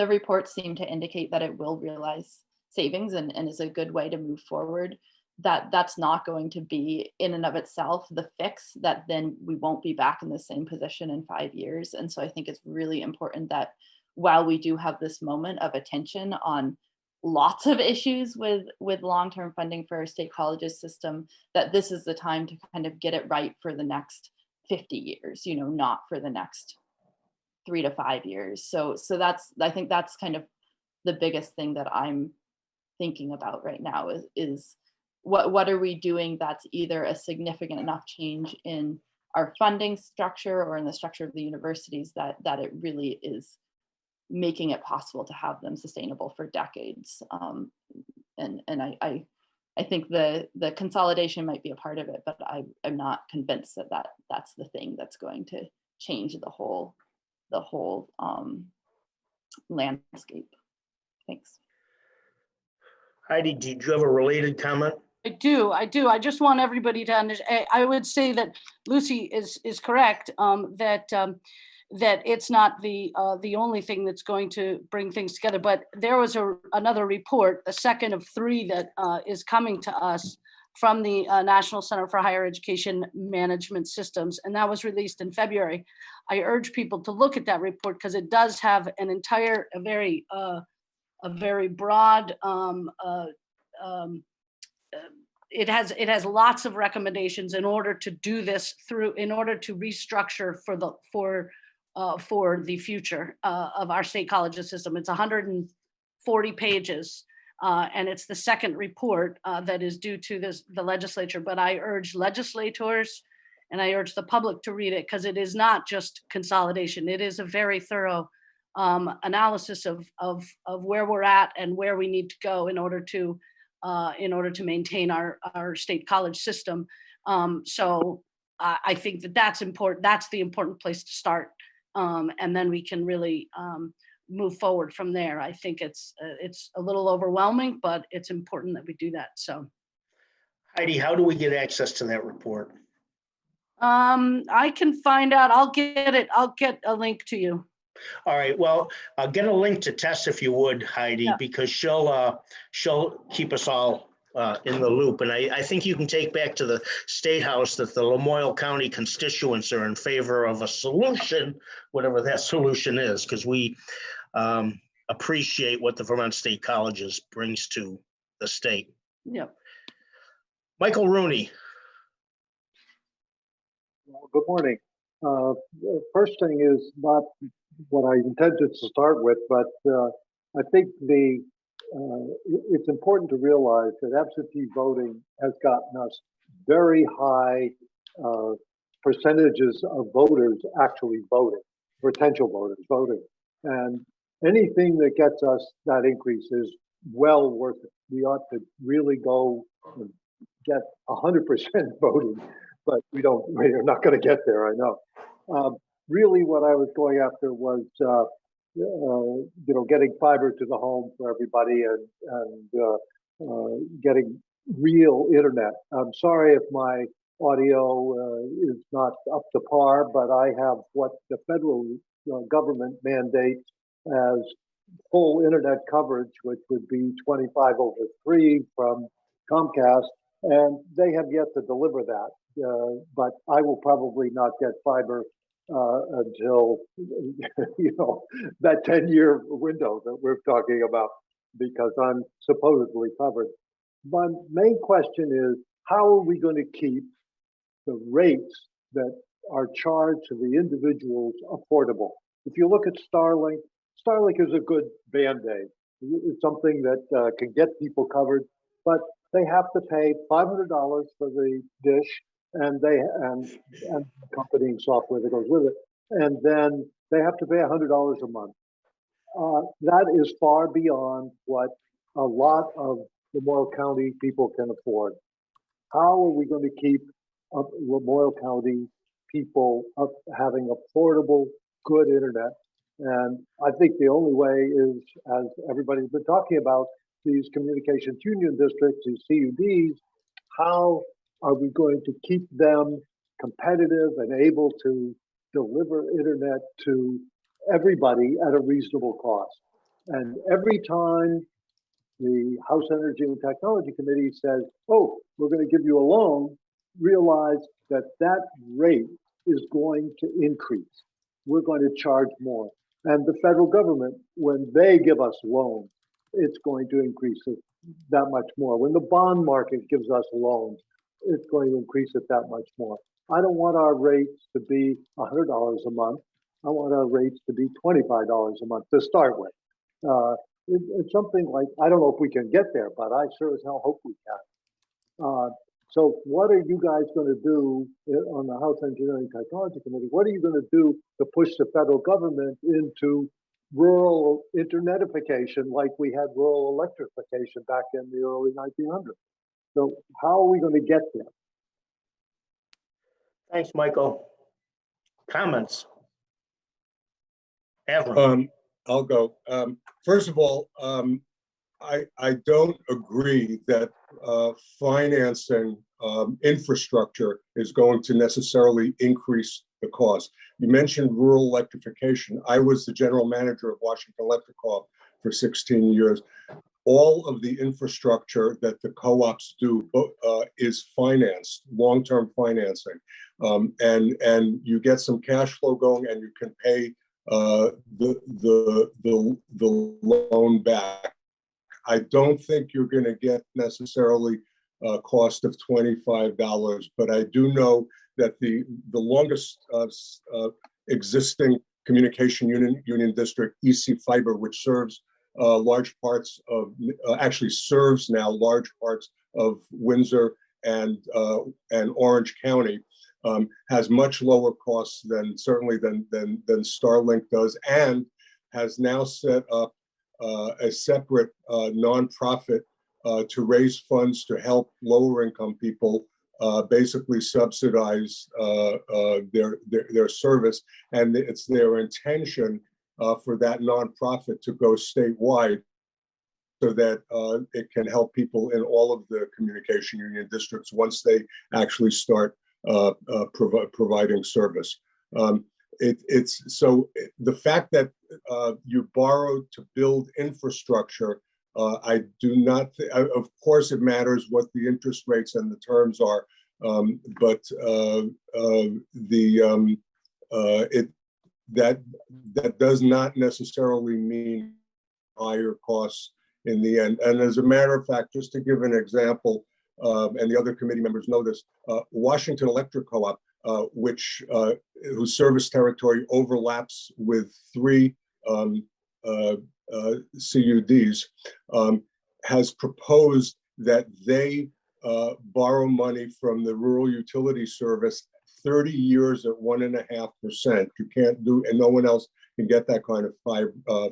reports seem to indicate that it will realize savings and is a good way to move forward, that's not going to be in and of itself the fix, that then we won't be back in the same position in 5 years. And so I think it's really important that while we do have this moment of attention on lots of issues with long-term funding for our state colleges system, that this is the time to kind of get it right for the next 50 years, not for the next 3 to 5 years. So I think that's kind of the biggest thing that I'm thinking about right now is what are we doing that's either a significant enough change in our funding structure or in the structure of the universities that it really is making it possible to have them sustainable for decades. And I think the consolidation might be a part of it, but I'm not convinced that that's the thing that's going to change the whole landscape. Thanks. Heidi, did you have a related comment? I do. I just want everybody to understand. I would say that Lucy is correct, that it's not the only thing that's going to bring things together. But there was another report, the second of 3 that is coming to us from the National Center for Higher Education Management Systems, and that was released in February. I urge people to look at that report because it does have a very broad. It has lots of recommendations in order to do this in order to restructure for the future of our state colleges system. It's 140 pages. And it's the second report that is due to the legislature. But I urge legislators and I urge the public to read it because it is not just consolidation. It is a very thorough analysis of where we're at and where we need to go in order to maintain our state college system. So I think that's important. That's the important place to start, and then we can really move forward from there. I think it's a little overwhelming, but it's important that we do that. So, Heidi, how do we get access to that report? I can find out. I'll get it. I'll get a link to you. All right. Well, I'll get a link to Tess if you would, Heidi, Yeah. because she'll keep us all in the loop. And I think you can take back to the State House that the Lamoille County constituents are in favor of a solution, whatever that solution is, because we appreciate what the Vermont State Colleges brings to the state. Yep. Michael Rooney. Well, good morning. First thing is not what I intended to start with, but I think it's important to realize that absentee voting has gotten us very high percentages of voters actually voting, potential voters voting. And anything that gets us that increase is well worth it. We ought to really go and get 100% voting, but we're not going to get there, I know. really what I was going after was, getting fiber to the home for everybody and getting real internet. I'm sorry if my audio is not up to par, but I have what the federal government mandates as full internet coverage, which would be 25/3 from Comcast, and they have yet to deliver that. But I will probably not get fiber until that 10-year window that we're talking about, because I'm supposedly covered. My main question is, how are we going to keep the rates that are charged to the individuals affordable? If you look at Starlink is a good band-aid. It's something that can get people covered, but they have to pay $500 for the dish and accompanying software that goes with it, and then they have to pay $100 a month. That is far beyond what a lot of Lamoille County people can afford. How are we going to keep Lamoille County people having affordable, good internet? And I think the only way is, as everybody's been talking about, these communications union districts, these CUDs, how are we going to keep them competitive and able to deliver internet to everybody at a reasonable cost? And every time the House Energy and Technology Committee says, oh, we're going to give you a loan, realize that that rate is going to increase. We're going to charge more. And the federal government, when they give us loans, it's going to increase it that much more. When the bond market gives us loans, it's going to increase it that much more. I don't want our rates to be $100 a month. I want our rates to be $25 a month to start with. It's something like, I don't know if we can get there, but I sure as hell hope we can. So what are you guys going to do on the House Engineering Technology Committee? What are you going to do to push the federal government into rural internetification like we had rural electrification back in the early 1900s? So how are we going to get there? Thanks, Michael. Comments? Avram. I'll go. First of all, I don't agree that financing infrastructure is going to necessarily increase the cost. You mentioned rural electrification. I was the general manager of Washington Electric Co-op for 16 years. All of the infrastructure that the co-ops do is financed, long-term financing, and you get some cash flow going, and you can pay the loan back. I don't think you're going to get necessarily a cost of $25, but I do know that the longest existing communication union district, EC Fiber, which serves large parts of, actually serves now large parts of Windsor and Orange County, has much lower costs than Starlink does, and has now set up a separate nonprofit to raise funds to help lower income people basically subsidize their service. And it's their intention for that nonprofit to go statewide so that it can help people in all of the communication union districts once they actually start providing service. It's so the fact that you borrowed to build infrastructure, I do not. Of course, it matters what the interest rates and the terms are, but that does not necessarily mean higher costs in the end. And as a matter of fact, just to give an example, and the other committee members know this, Washington Electric Co-op, whose service territory overlaps with 3 CUDs, has proposed that they borrow money from the rural utility service 30 years at 1.5%. You can't do, and no one else can get that kind of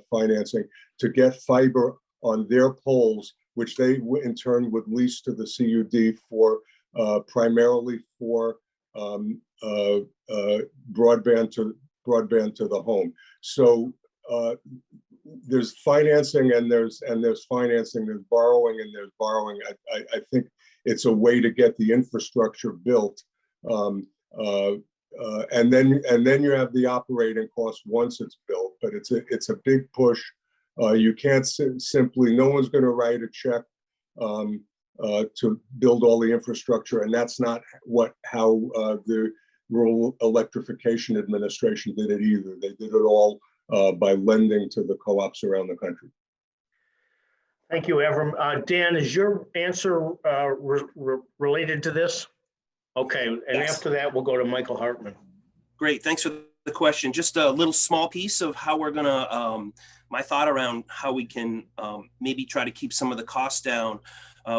financing to get fiber on their poles, which they in turn would lease to the CUD for broadband broadband to the home. So there's financing and there's financing, there's borrowing and there's borrowing. I think it's a way to get the infrastructure built. And then you have the operating cost once it's built, but it's a big push. You can't simply, no one's going to write a check to build all the infrastructure, and that's not how the Rural Electrification Administration did it either. They did it all by lending to the co-ops around the country. Thank you, Avram. Dan, is your answer related to this? Okay, and Yes. after that, we'll go to Michael Hartman. Great, thanks for the question. Just a little small piece of how we're gonna, my thought around how we can maybe try to keep some of the costs down.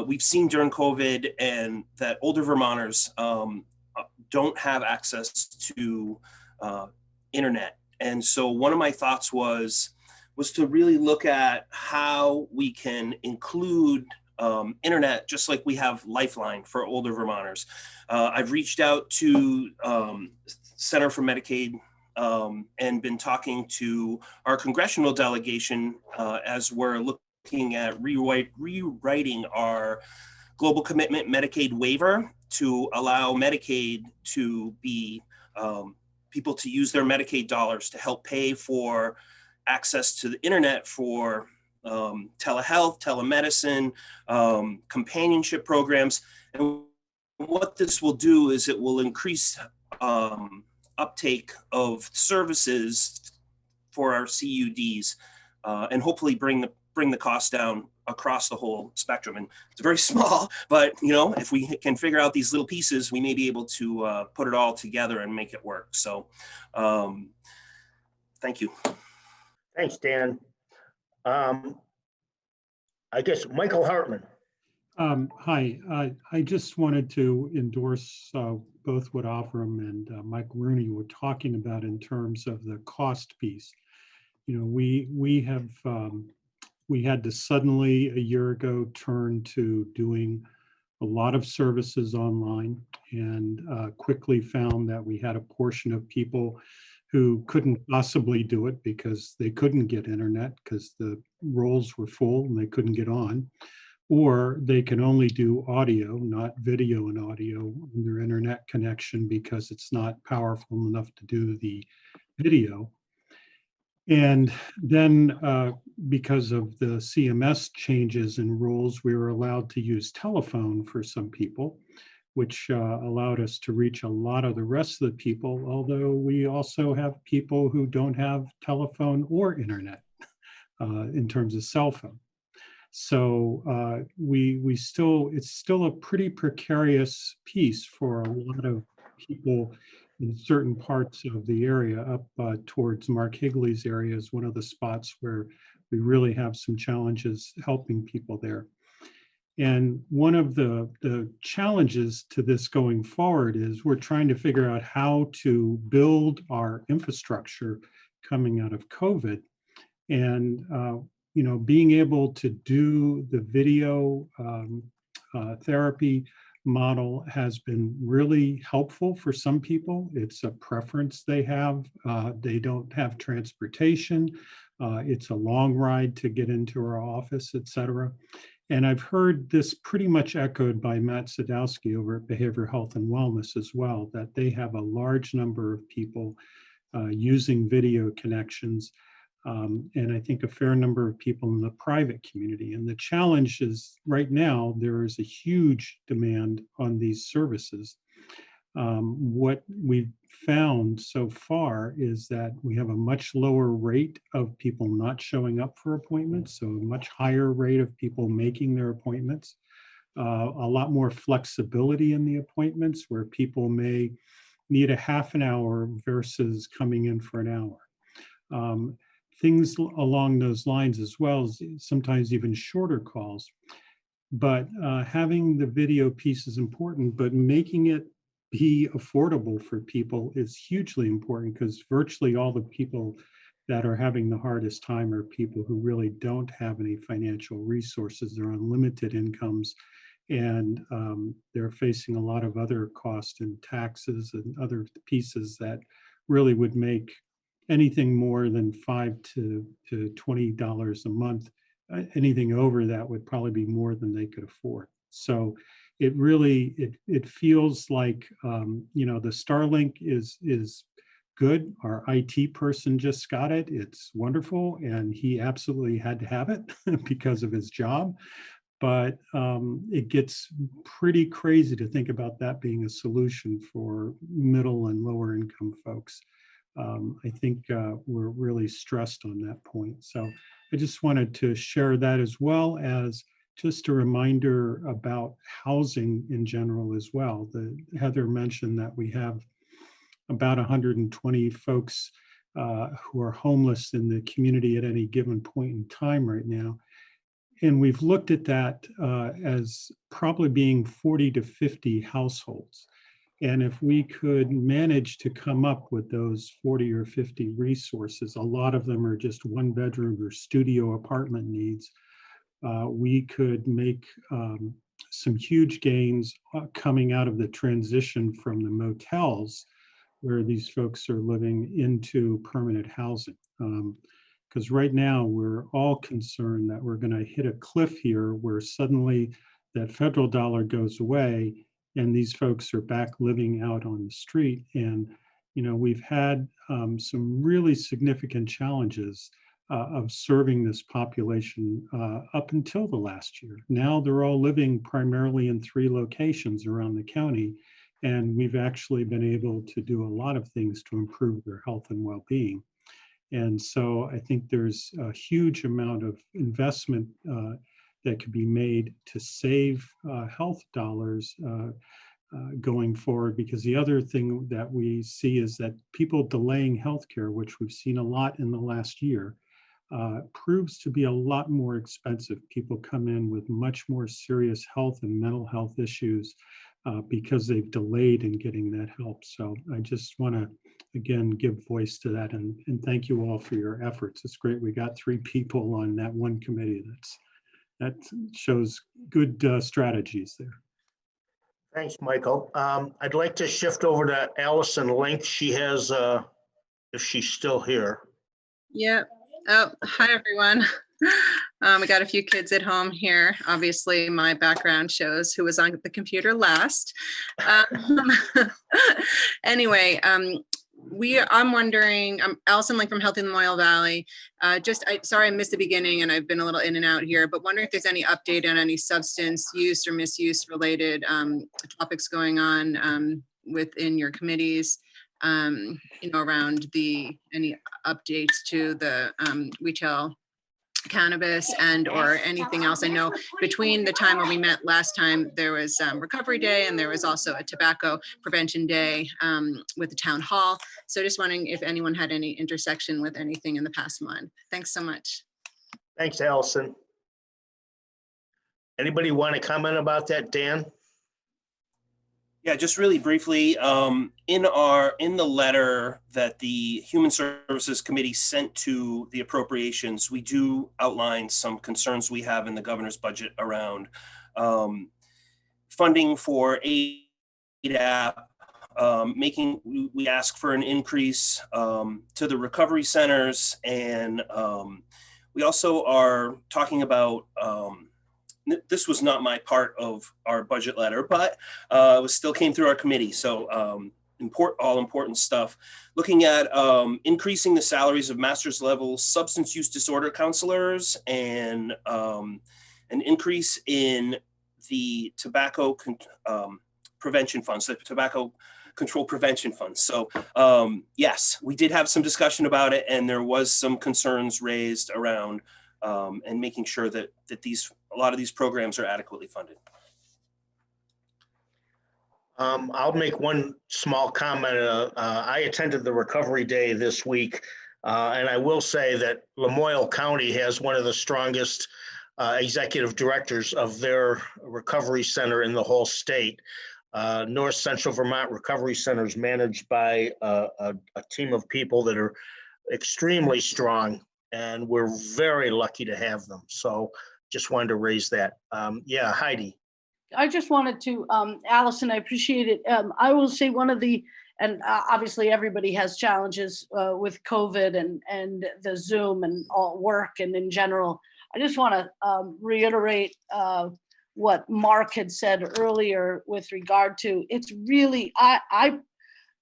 We've seen during COVID and that older Vermonters don't have access to internet. And so one of my thoughts was to really look at how we can include internet, just like we have Lifeline for older Vermonters. I've reached out to Center for Medicaid and been talking to our congressional delegation as we're looking at rewriting our global commitment Medicaid waiver to allow Medicaid to be people to use their Medicaid dollars to help pay for access to the internet for telehealth, telemedicine, companionship programs. And what this will do is it will increase uptake of services for our CUDs and hopefully bring the cost down across the whole spectrum. And it's very small, but if we can figure out these little pieces, we may be able to put it all together and make it work. So thank you. Thanks, Dan. I guess Michael Hartman. Hi, I just wanted to endorse both what Avram and Mike Rooney were talking about in terms of the cost piece. We had to suddenly a year ago turn to doing a lot of services online, and quickly found that we had a portion of people who couldn't possibly do it because they couldn't get internet because the rolls were full and they couldn't get on, or they can only do audio, not video and audio on their internet connection because it's not powerful enough to do the video. And then because of the CMS changes and rules, we were allowed to use telephone for some people, which allowed us to reach a lot of the rest of the people, although we also have people who don't have telephone or internet in terms of cell phone. So it's still a pretty precarious piece for a lot of people in certain parts of the area. Up towards Mark Higley's area is one of the spots where we really have some challenges helping people there. And one of the challenges to this going forward is we're trying to figure out how to build our infrastructure coming out of COVID. And being able to do the video therapy model has been really helpful for some people. It's a preference they have. They don't have transportation. It's a long ride to get into our office, et cetera. And I've heard this pretty much echoed by Matt Sadowski over at Behavioral Health and Wellness as well, that they have a large number of people using video connections. And I think a fair number of people in the private community. And the challenge is right now, there is a huge demand on these services. What we've found so far is that we have a much lower rate of people not showing up for appointments, so a much higher rate of people making their appointments, a lot more flexibility in the appointments where people may need a half an hour versus coming in for an hour. Things along those lines as well, as sometimes even shorter calls. But having the video piece is important, but making it be affordable for people is hugely important, because virtually all the people that are having the hardest time are people who really don't have any financial resources. They're on limited incomes, and they're facing a lot of other costs and taxes and other pieces that really would make anything more than $5 to $20 a month, anything over that would probably be more than they could afford. So it really, it feels like, you know, the Starlink is good. Our IT person just got it. It's wonderful. And he absolutely had to have it because of his job. But it gets pretty crazy to think about that being a solution for middle and lower income folks. I think we're really stressed on that point. So I just wanted to share that, as well as just a reminder about housing in general as well. Heather mentioned that we have about 120 folks who are homeless in the community at any given point in time right now. And we've looked at that as probably being 40 to 50 households. And if we could manage to come up with those 40 or 50 resources, a lot of them are just one bedroom or studio apartment needs, we could make some huge gains coming out of the transition from the motels where these folks are living into permanent housing. Because right now we're all concerned that we're going to hit a cliff here where suddenly that federal dollar goes away and these folks are back living out on the street. And, you know, we've had some really significant challenges of serving this population up until the last year. Now they're all living primarily in 3 locations around the county, and we've actually been able to do a lot of things to improve their health and well-being. And so I think there's a huge amount of investment that could be made to save health dollars going forward, because the other thing that we see is that people delaying healthcare, which we've seen a lot in the last year, proves to be a lot more expensive. People come in with much more serious health and mental health issues because they've delayed in getting that help. So I just want to, again, give voice to that, and thank you all for your efforts. It's great. We got 3 people on that one committee. That shows good strategies there. Thanks, Michael. I'd like to shift over to Allison Link. She has, if she's still here. Yep. Oh, hi, everyone. We got a few kids at home here. Obviously, my background shows who was on the computer last. Anyway, I'm wondering, I'm Allison Link from Healthy Lamoille Valley. Sorry I missed the beginning and I've been a little in and out here, but wondering if there's any update on any substance use or misuse related topics going on within your committees, you know, around any updates to the retail cannabis and or anything else. I know between the time when we met last time, there was Recovery Day and there was also a Tobacco Prevention Day with the town hall. So just wondering if anyone had any intersection with anything in the past month. Thanks so much. Thanks, Allison. Anybody want to comment about that, Dan? Yeah, just really briefly, in the letter that the Human Services Committee sent to the appropriations, we do outline some concerns we have in the governor's budget around funding for ADAP, we ask for an increase to the recovery centers, and we also are talking about this was not my part of our budget letter, but it still came through our committee. So all important stuff. Looking at increasing the salaries of master's level substance use disorder counselors, and an increase in the tobacco prevention funds, the tobacco control prevention funds. So yes, we did have some discussion about it, and there was some concerns raised around and making sure that a lot of these programs are adequately funded. I'll make one small comment. I attended the Recovery Day this week, and I will say that Lamoille County has one of the strongest executive directors of their recovery center in the whole state. North Central Vermont Recovery Center is managed by a team of people that are extremely strong, and we're very lucky to have them. So just wanted to raise that. Yeah, Heidi. I just wanted to, Allison, I appreciate it. I will say one of the obviously everybody has challenges with COVID and the Zoom and all work and in general. I just want to reiterate what Mark had said earlier with regard to, it's really, I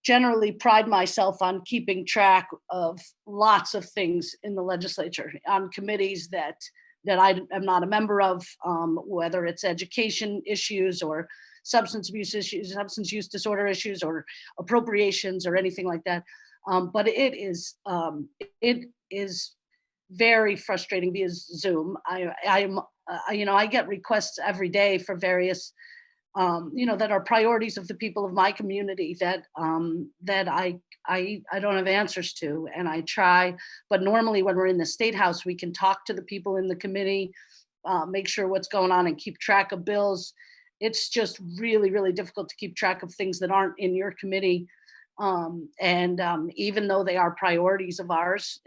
generally pride myself on keeping track of lots of things in the legislature, on committees that I am not a member of, whether it's education issues or substance abuse issues, substance use disorder issues, or appropriations or anything like that. But it is very frustrating via Zoom. I get requests every day for various, that are priorities of the people of my community that I don't have answers to, and I try. But normally when we're in the State House, we can talk to the people in the committee, make sure what's going on and keep track of bills. It's just really, really difficult to keep track of things that aren't in your committee. Even though they are priorities of ours,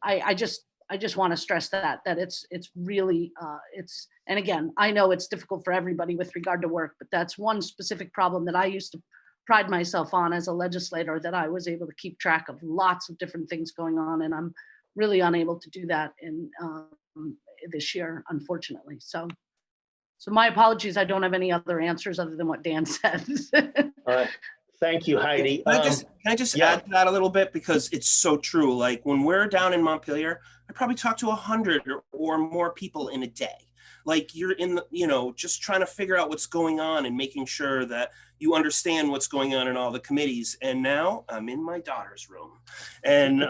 I just want to stress that it's really, and again, I know it's difficult for everybody with regard to work, but that's one specific problem that I used to pride myself on as a legislator, that I was able to keep track of lots of different things going on, and I'm really unable to do that in this year, unfortunately. So my apologies. I don't have any other answers other than what Dan said. All right. Thank you, Heidi. Can I just add to that a little bit, because it's so true. Like when we're down in Montpelier, I probably talk to 100 or more people in a day. Like you're in the, just trying to figure out what's going on and making sure that you understand what's going on in all the committees. And now I'm in my daughter's room and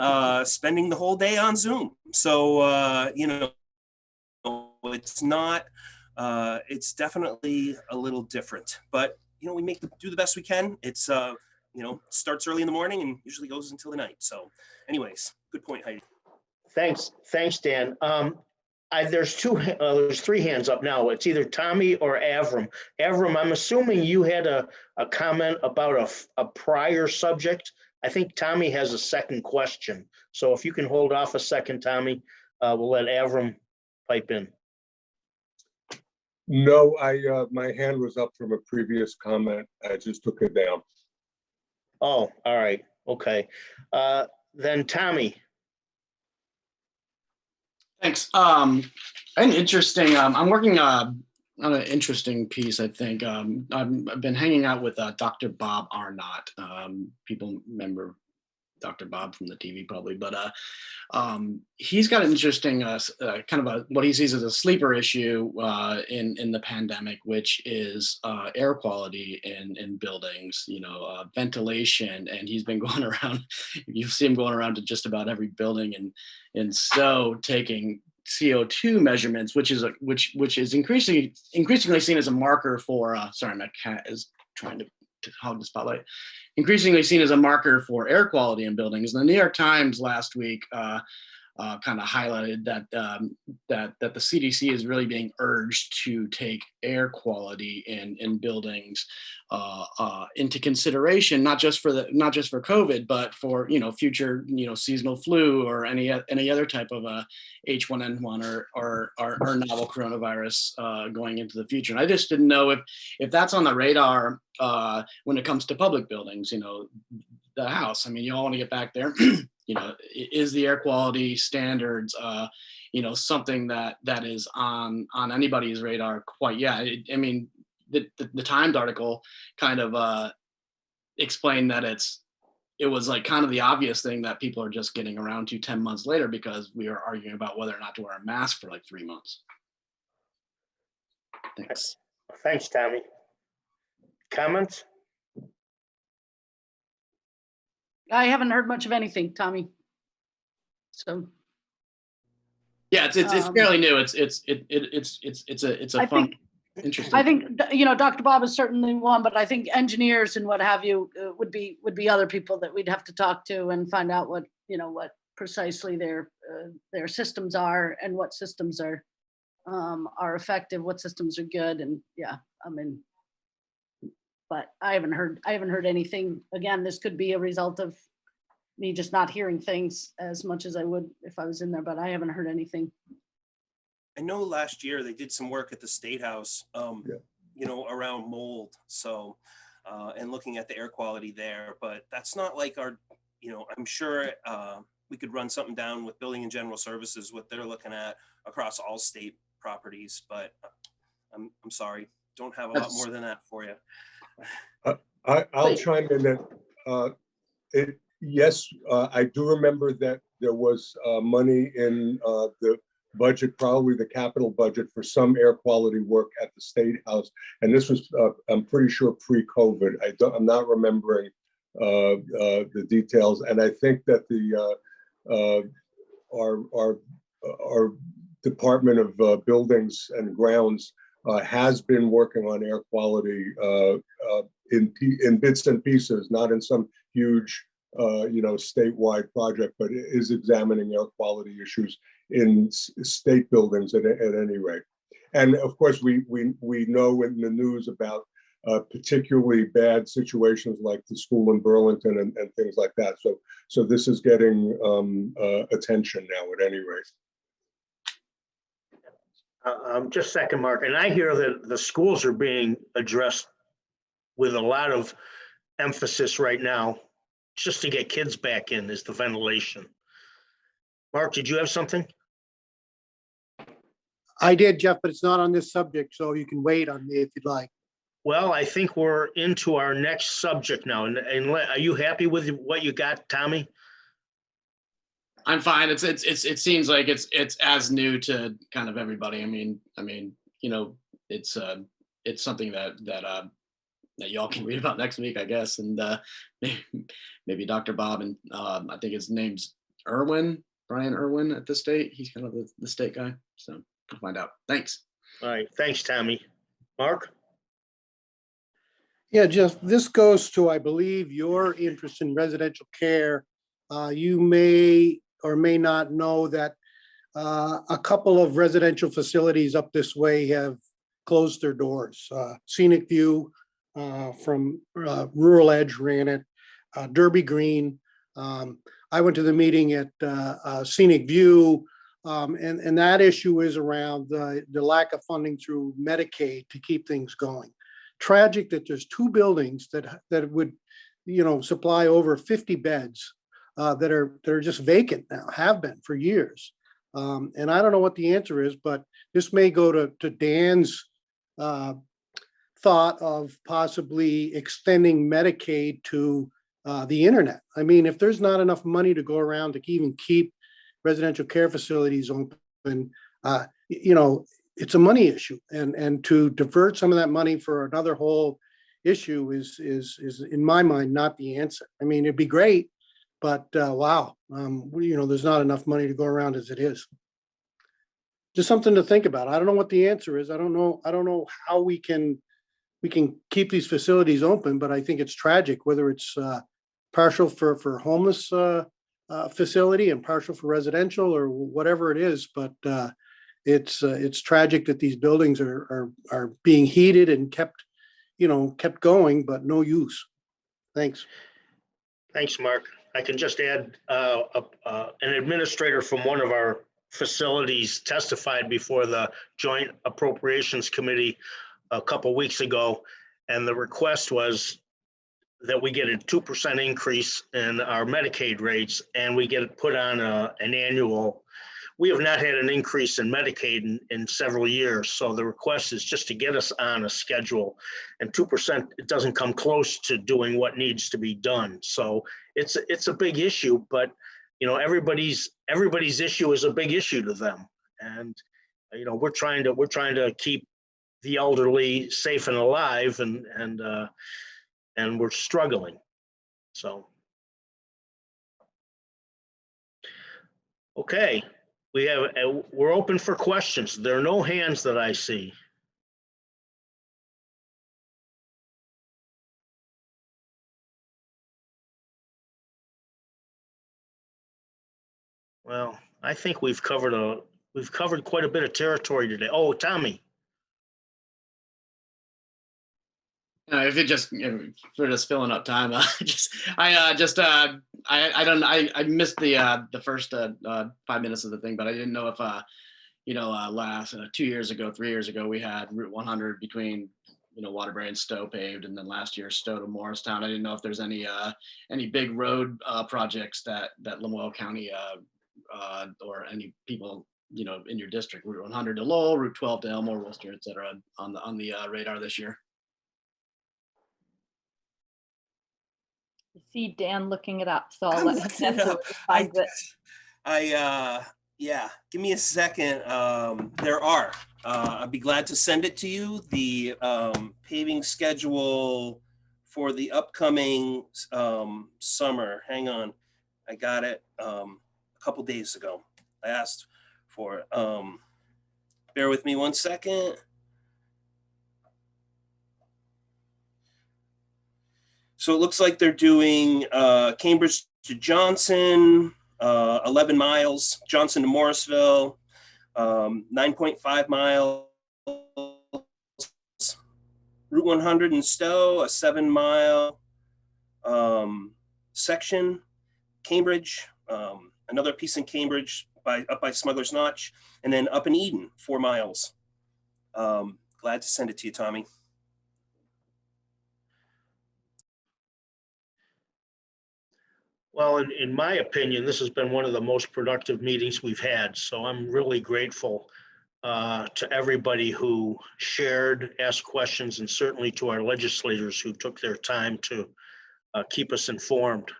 spending the whole day on Zoom. So, it's not, it's definitely a little different, but we do the best we can. It's starts early in the morning and usually goes until the night. So anyways, good point, Heidi. Thanks, Dan. There's three hands up now. It's either Tommy or Avram. Avram, I'm assuming you had a comment about a prior subject. I think Tommy has a second question. So if you can hold off a second, Tommy, we'll let Avram pipe in. No, my hand was up from a previous comment. I just took it down. Oh, all right. Okay. Then Tommy. Thanks. An interesting, I'm working on an interesting piece, I think. I've been hanging out with Dr. Bob Arnott. People remember Dr. Bob from the TV probably, but he's got an interesting kind of what he sees as a sleeper issue in the pandemic, which is air quality in buildings, ventilation. And he's been going around, you see him going around to just about every building and so taking CO2 measurements, which is increasingly seen as a marker for, sorry, my cat is trying to hog the spotlight, increasingly seen as a marker for air quality in buildings. The New York Times last week kind of highlighted that the CDC is really being urged to take air quality in buildings into consideration, not just for COVID, but for future seasonal flu or any other type of H1N1 or novel coronavirus going into the future. And I just didn't know if that's on the radar when it comes to public buildings, the house. I mean, you all want to get back there. Is the air quality standards, something that is on anybody's radar quite yet? The Times article kind of explained that it was like kind of the obvious thing that people are just getting around to 10 months later, because we are arguing about whether or not to wear a mask for like 3 months. Thanks. Thanks, Tommy. Comments? I haven't heard much of anything, Tommy. So. Yeah, it's fairly new. It's a fun, interesting. I think Dr. Bob is certainly one, but I think engineers and what have you would be other people that we'd have to talk to and find out what precisely their systems are and what systems are effective, what systems are good, and but I haven't heard anything. Again, this could be a result of me just not hearing things as much as I would if I was in there, but I haven't heard anything. I know last year they did some work at the State House, around mold. So and looking at the air quality there. But that's not like our, I'm sure we could run something down with Building and General Services, what they're looking at across all state properties. But I'm sorry, don't have a lot more than that for you. I'll chime in that. Yes, I do remember that there was money in the budget, probably the capital budget, for some air quality work at the State House. And this was, I'm pretty sure, pre-COVID. I'm not remembering the details. And I think that our Department of Buildings and Grounds has been working on air quality in bits and pieces, not in some huge statewide project, but is examining air quality issues in state buildings at any rate. And of course, we know in the news about particularly bad situations like the school in Burlington and things like that. So this is getting attention now at any rate. Just a second, Mark. And I hear that the schools are being addressed with a lot of emphasis right now, just to get kids back in, is the ventilation. Mark, did you have something? I did, Jeff, but it's not on this subject, so you can wait on me if you'd like. Well, I think we're into our next subject now. And are you happy with what you got, Tommy? I'm fine. It seems like it's as new to kind of everybody. I mean, it's something that y'all can read about next week, I guess. And maybe Dr. Bob, and I think his name's Brian Irwin at the state. He's kind of the state guy. So we'll find out. Thanks. All right. Thanks, Tommy. Mark? Yeah, Jeff, this goes to, I believe, your interest in residential care. You may or may not know that a couple of residential facilities up this way have closed their doors. Scenic View from Rural Edge ran it, Derby Green. I went to the meeting at Scenic View, and that issue is around the lack of funding through Medicaid to keep things going. Tragic that there's two buildings that would, supply over 50 beds that are just vacant now, have been for years. And I don't know what the answer is, but this may go to Dan's thought of possibly extending Medicaid to the internet. I mean, if there's not enough money to go around to even keep residential care facilities open, it's a money issue, and to divert some of that money for another whole issue is in my mind not the answer. I mean, it'd be great, but wow, there's not enough money to go around as it is. Just something to think about. I don't know what the answer is. I don't know how we can keep these facilities open, but I think it's tragic, whether it's partial for homeless facility and partial for residential or whatever it is, but it's tragic that these buildings are being heated and kept going, but no use. Thanks. Thanks, Mark. I can just add an administrator from one of our facilities testified before the Joint Appropriations Committee a couple weeks ago, and the request was that we get a 2% increase in our Medicaid rates, and we get it put on an annual. We have not had an increase in Medicaid in several years, so the request is just to get us on a schedule. And 2%, it doesn't come close to doing what needs to be done. So it's a big issue, but everybody's issue is a big issue to them, and we're trying to keep the elderly safe and alive, and we're struggling. So okay. We're open for questions. There are no hands that I see. Well, I think we've covered quite a bit of territory today. Oh, Tommy. If we're just filling up time, I missed the first 5 minutes of the thing, but I didn't know if last 2 years ago, 3 years ago, we had Route 100 between Waterbury and Stowe paved, and then last year Stowe to Morristown. I didn't know if there's any big road projects that Lamoille County or any people in your district, Route 100 to Lowell, Route 12 to Elmore, Worcester, et cetera, on the radar this year. I see Dan looking it up, so I'll I'm let him looking it answer. up. when he finds it. Yeah, give me a second. There are. I'd be glad to send it to you. The paving schedule for the upcoming summer. Hang on, I got it a couple days ago. I asked for it. Bear with me one second. So it looks like they're doing Cambridge to Johnson, 11 miles, Johnson to Morrisville, 9.5 miles, Route 100 in Stowe, a 7-mile section, Cambridge, another piece in Cambridge up by Smuggler's Notch, and then up in Eden, 4 miles. Glad to send it to you, Tommy. Well, in my opinion, this has been one of the most productive meetings we've had. So I'm really grateful to everybody who shared, asked questions, and certainly to our legislators who took their time to keep us informed.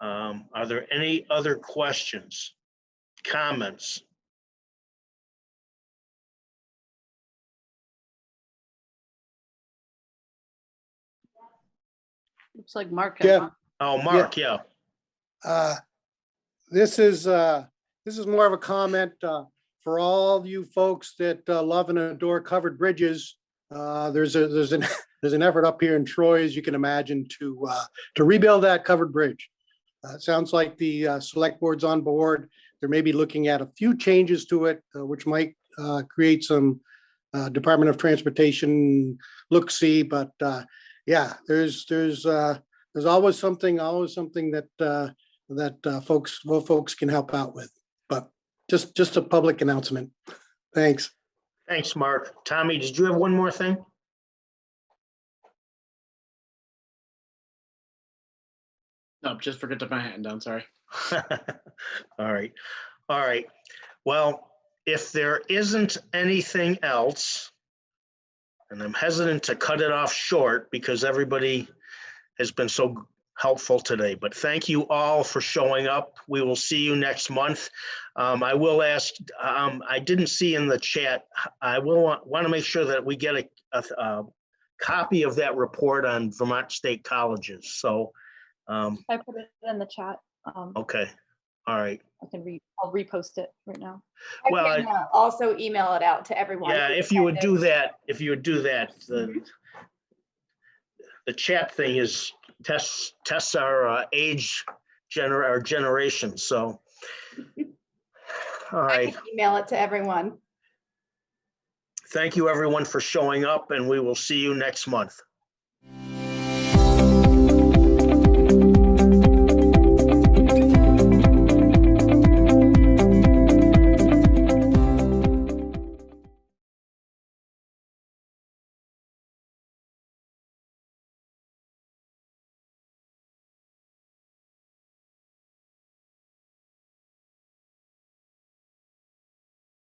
Are there any other questions, comments? Looks like Mark. Yeah. Oh, Mark, yeah. This is more of a comment for all you folks that love and adore covered bridges. There's an effort up here in Troy, as you can imagine, to rebuild that covered bridge. It sounds like the select board's on board. They're maybe looking at a few changes to it, which might create some Department of Transportation look-see, but yeah, there's always something that folks can help out with. But just a public announcement. Thanks. Thanks, Mark. Tommy, did you have one more thing? No, just forget to put my hand down. Sorry. All right. All right. Well, if there isn't anything else, and I'm hesitant to cut it off short because everybody has been so helpful today, but thank you all for showing up. We will see you next month. I will ask, I didn't see in the chat, I will want to make sure that we get a copy of that report on Vermont State Colleges. So I put it in the chat. okay. All right. I'll repost it right now. Well, I can also email it out to everyone. yeah, if you would do that, the chat thing is tests our age our generation. So all right. I can email it to everyone. Thank you everyone for showing up, and we will see you next month.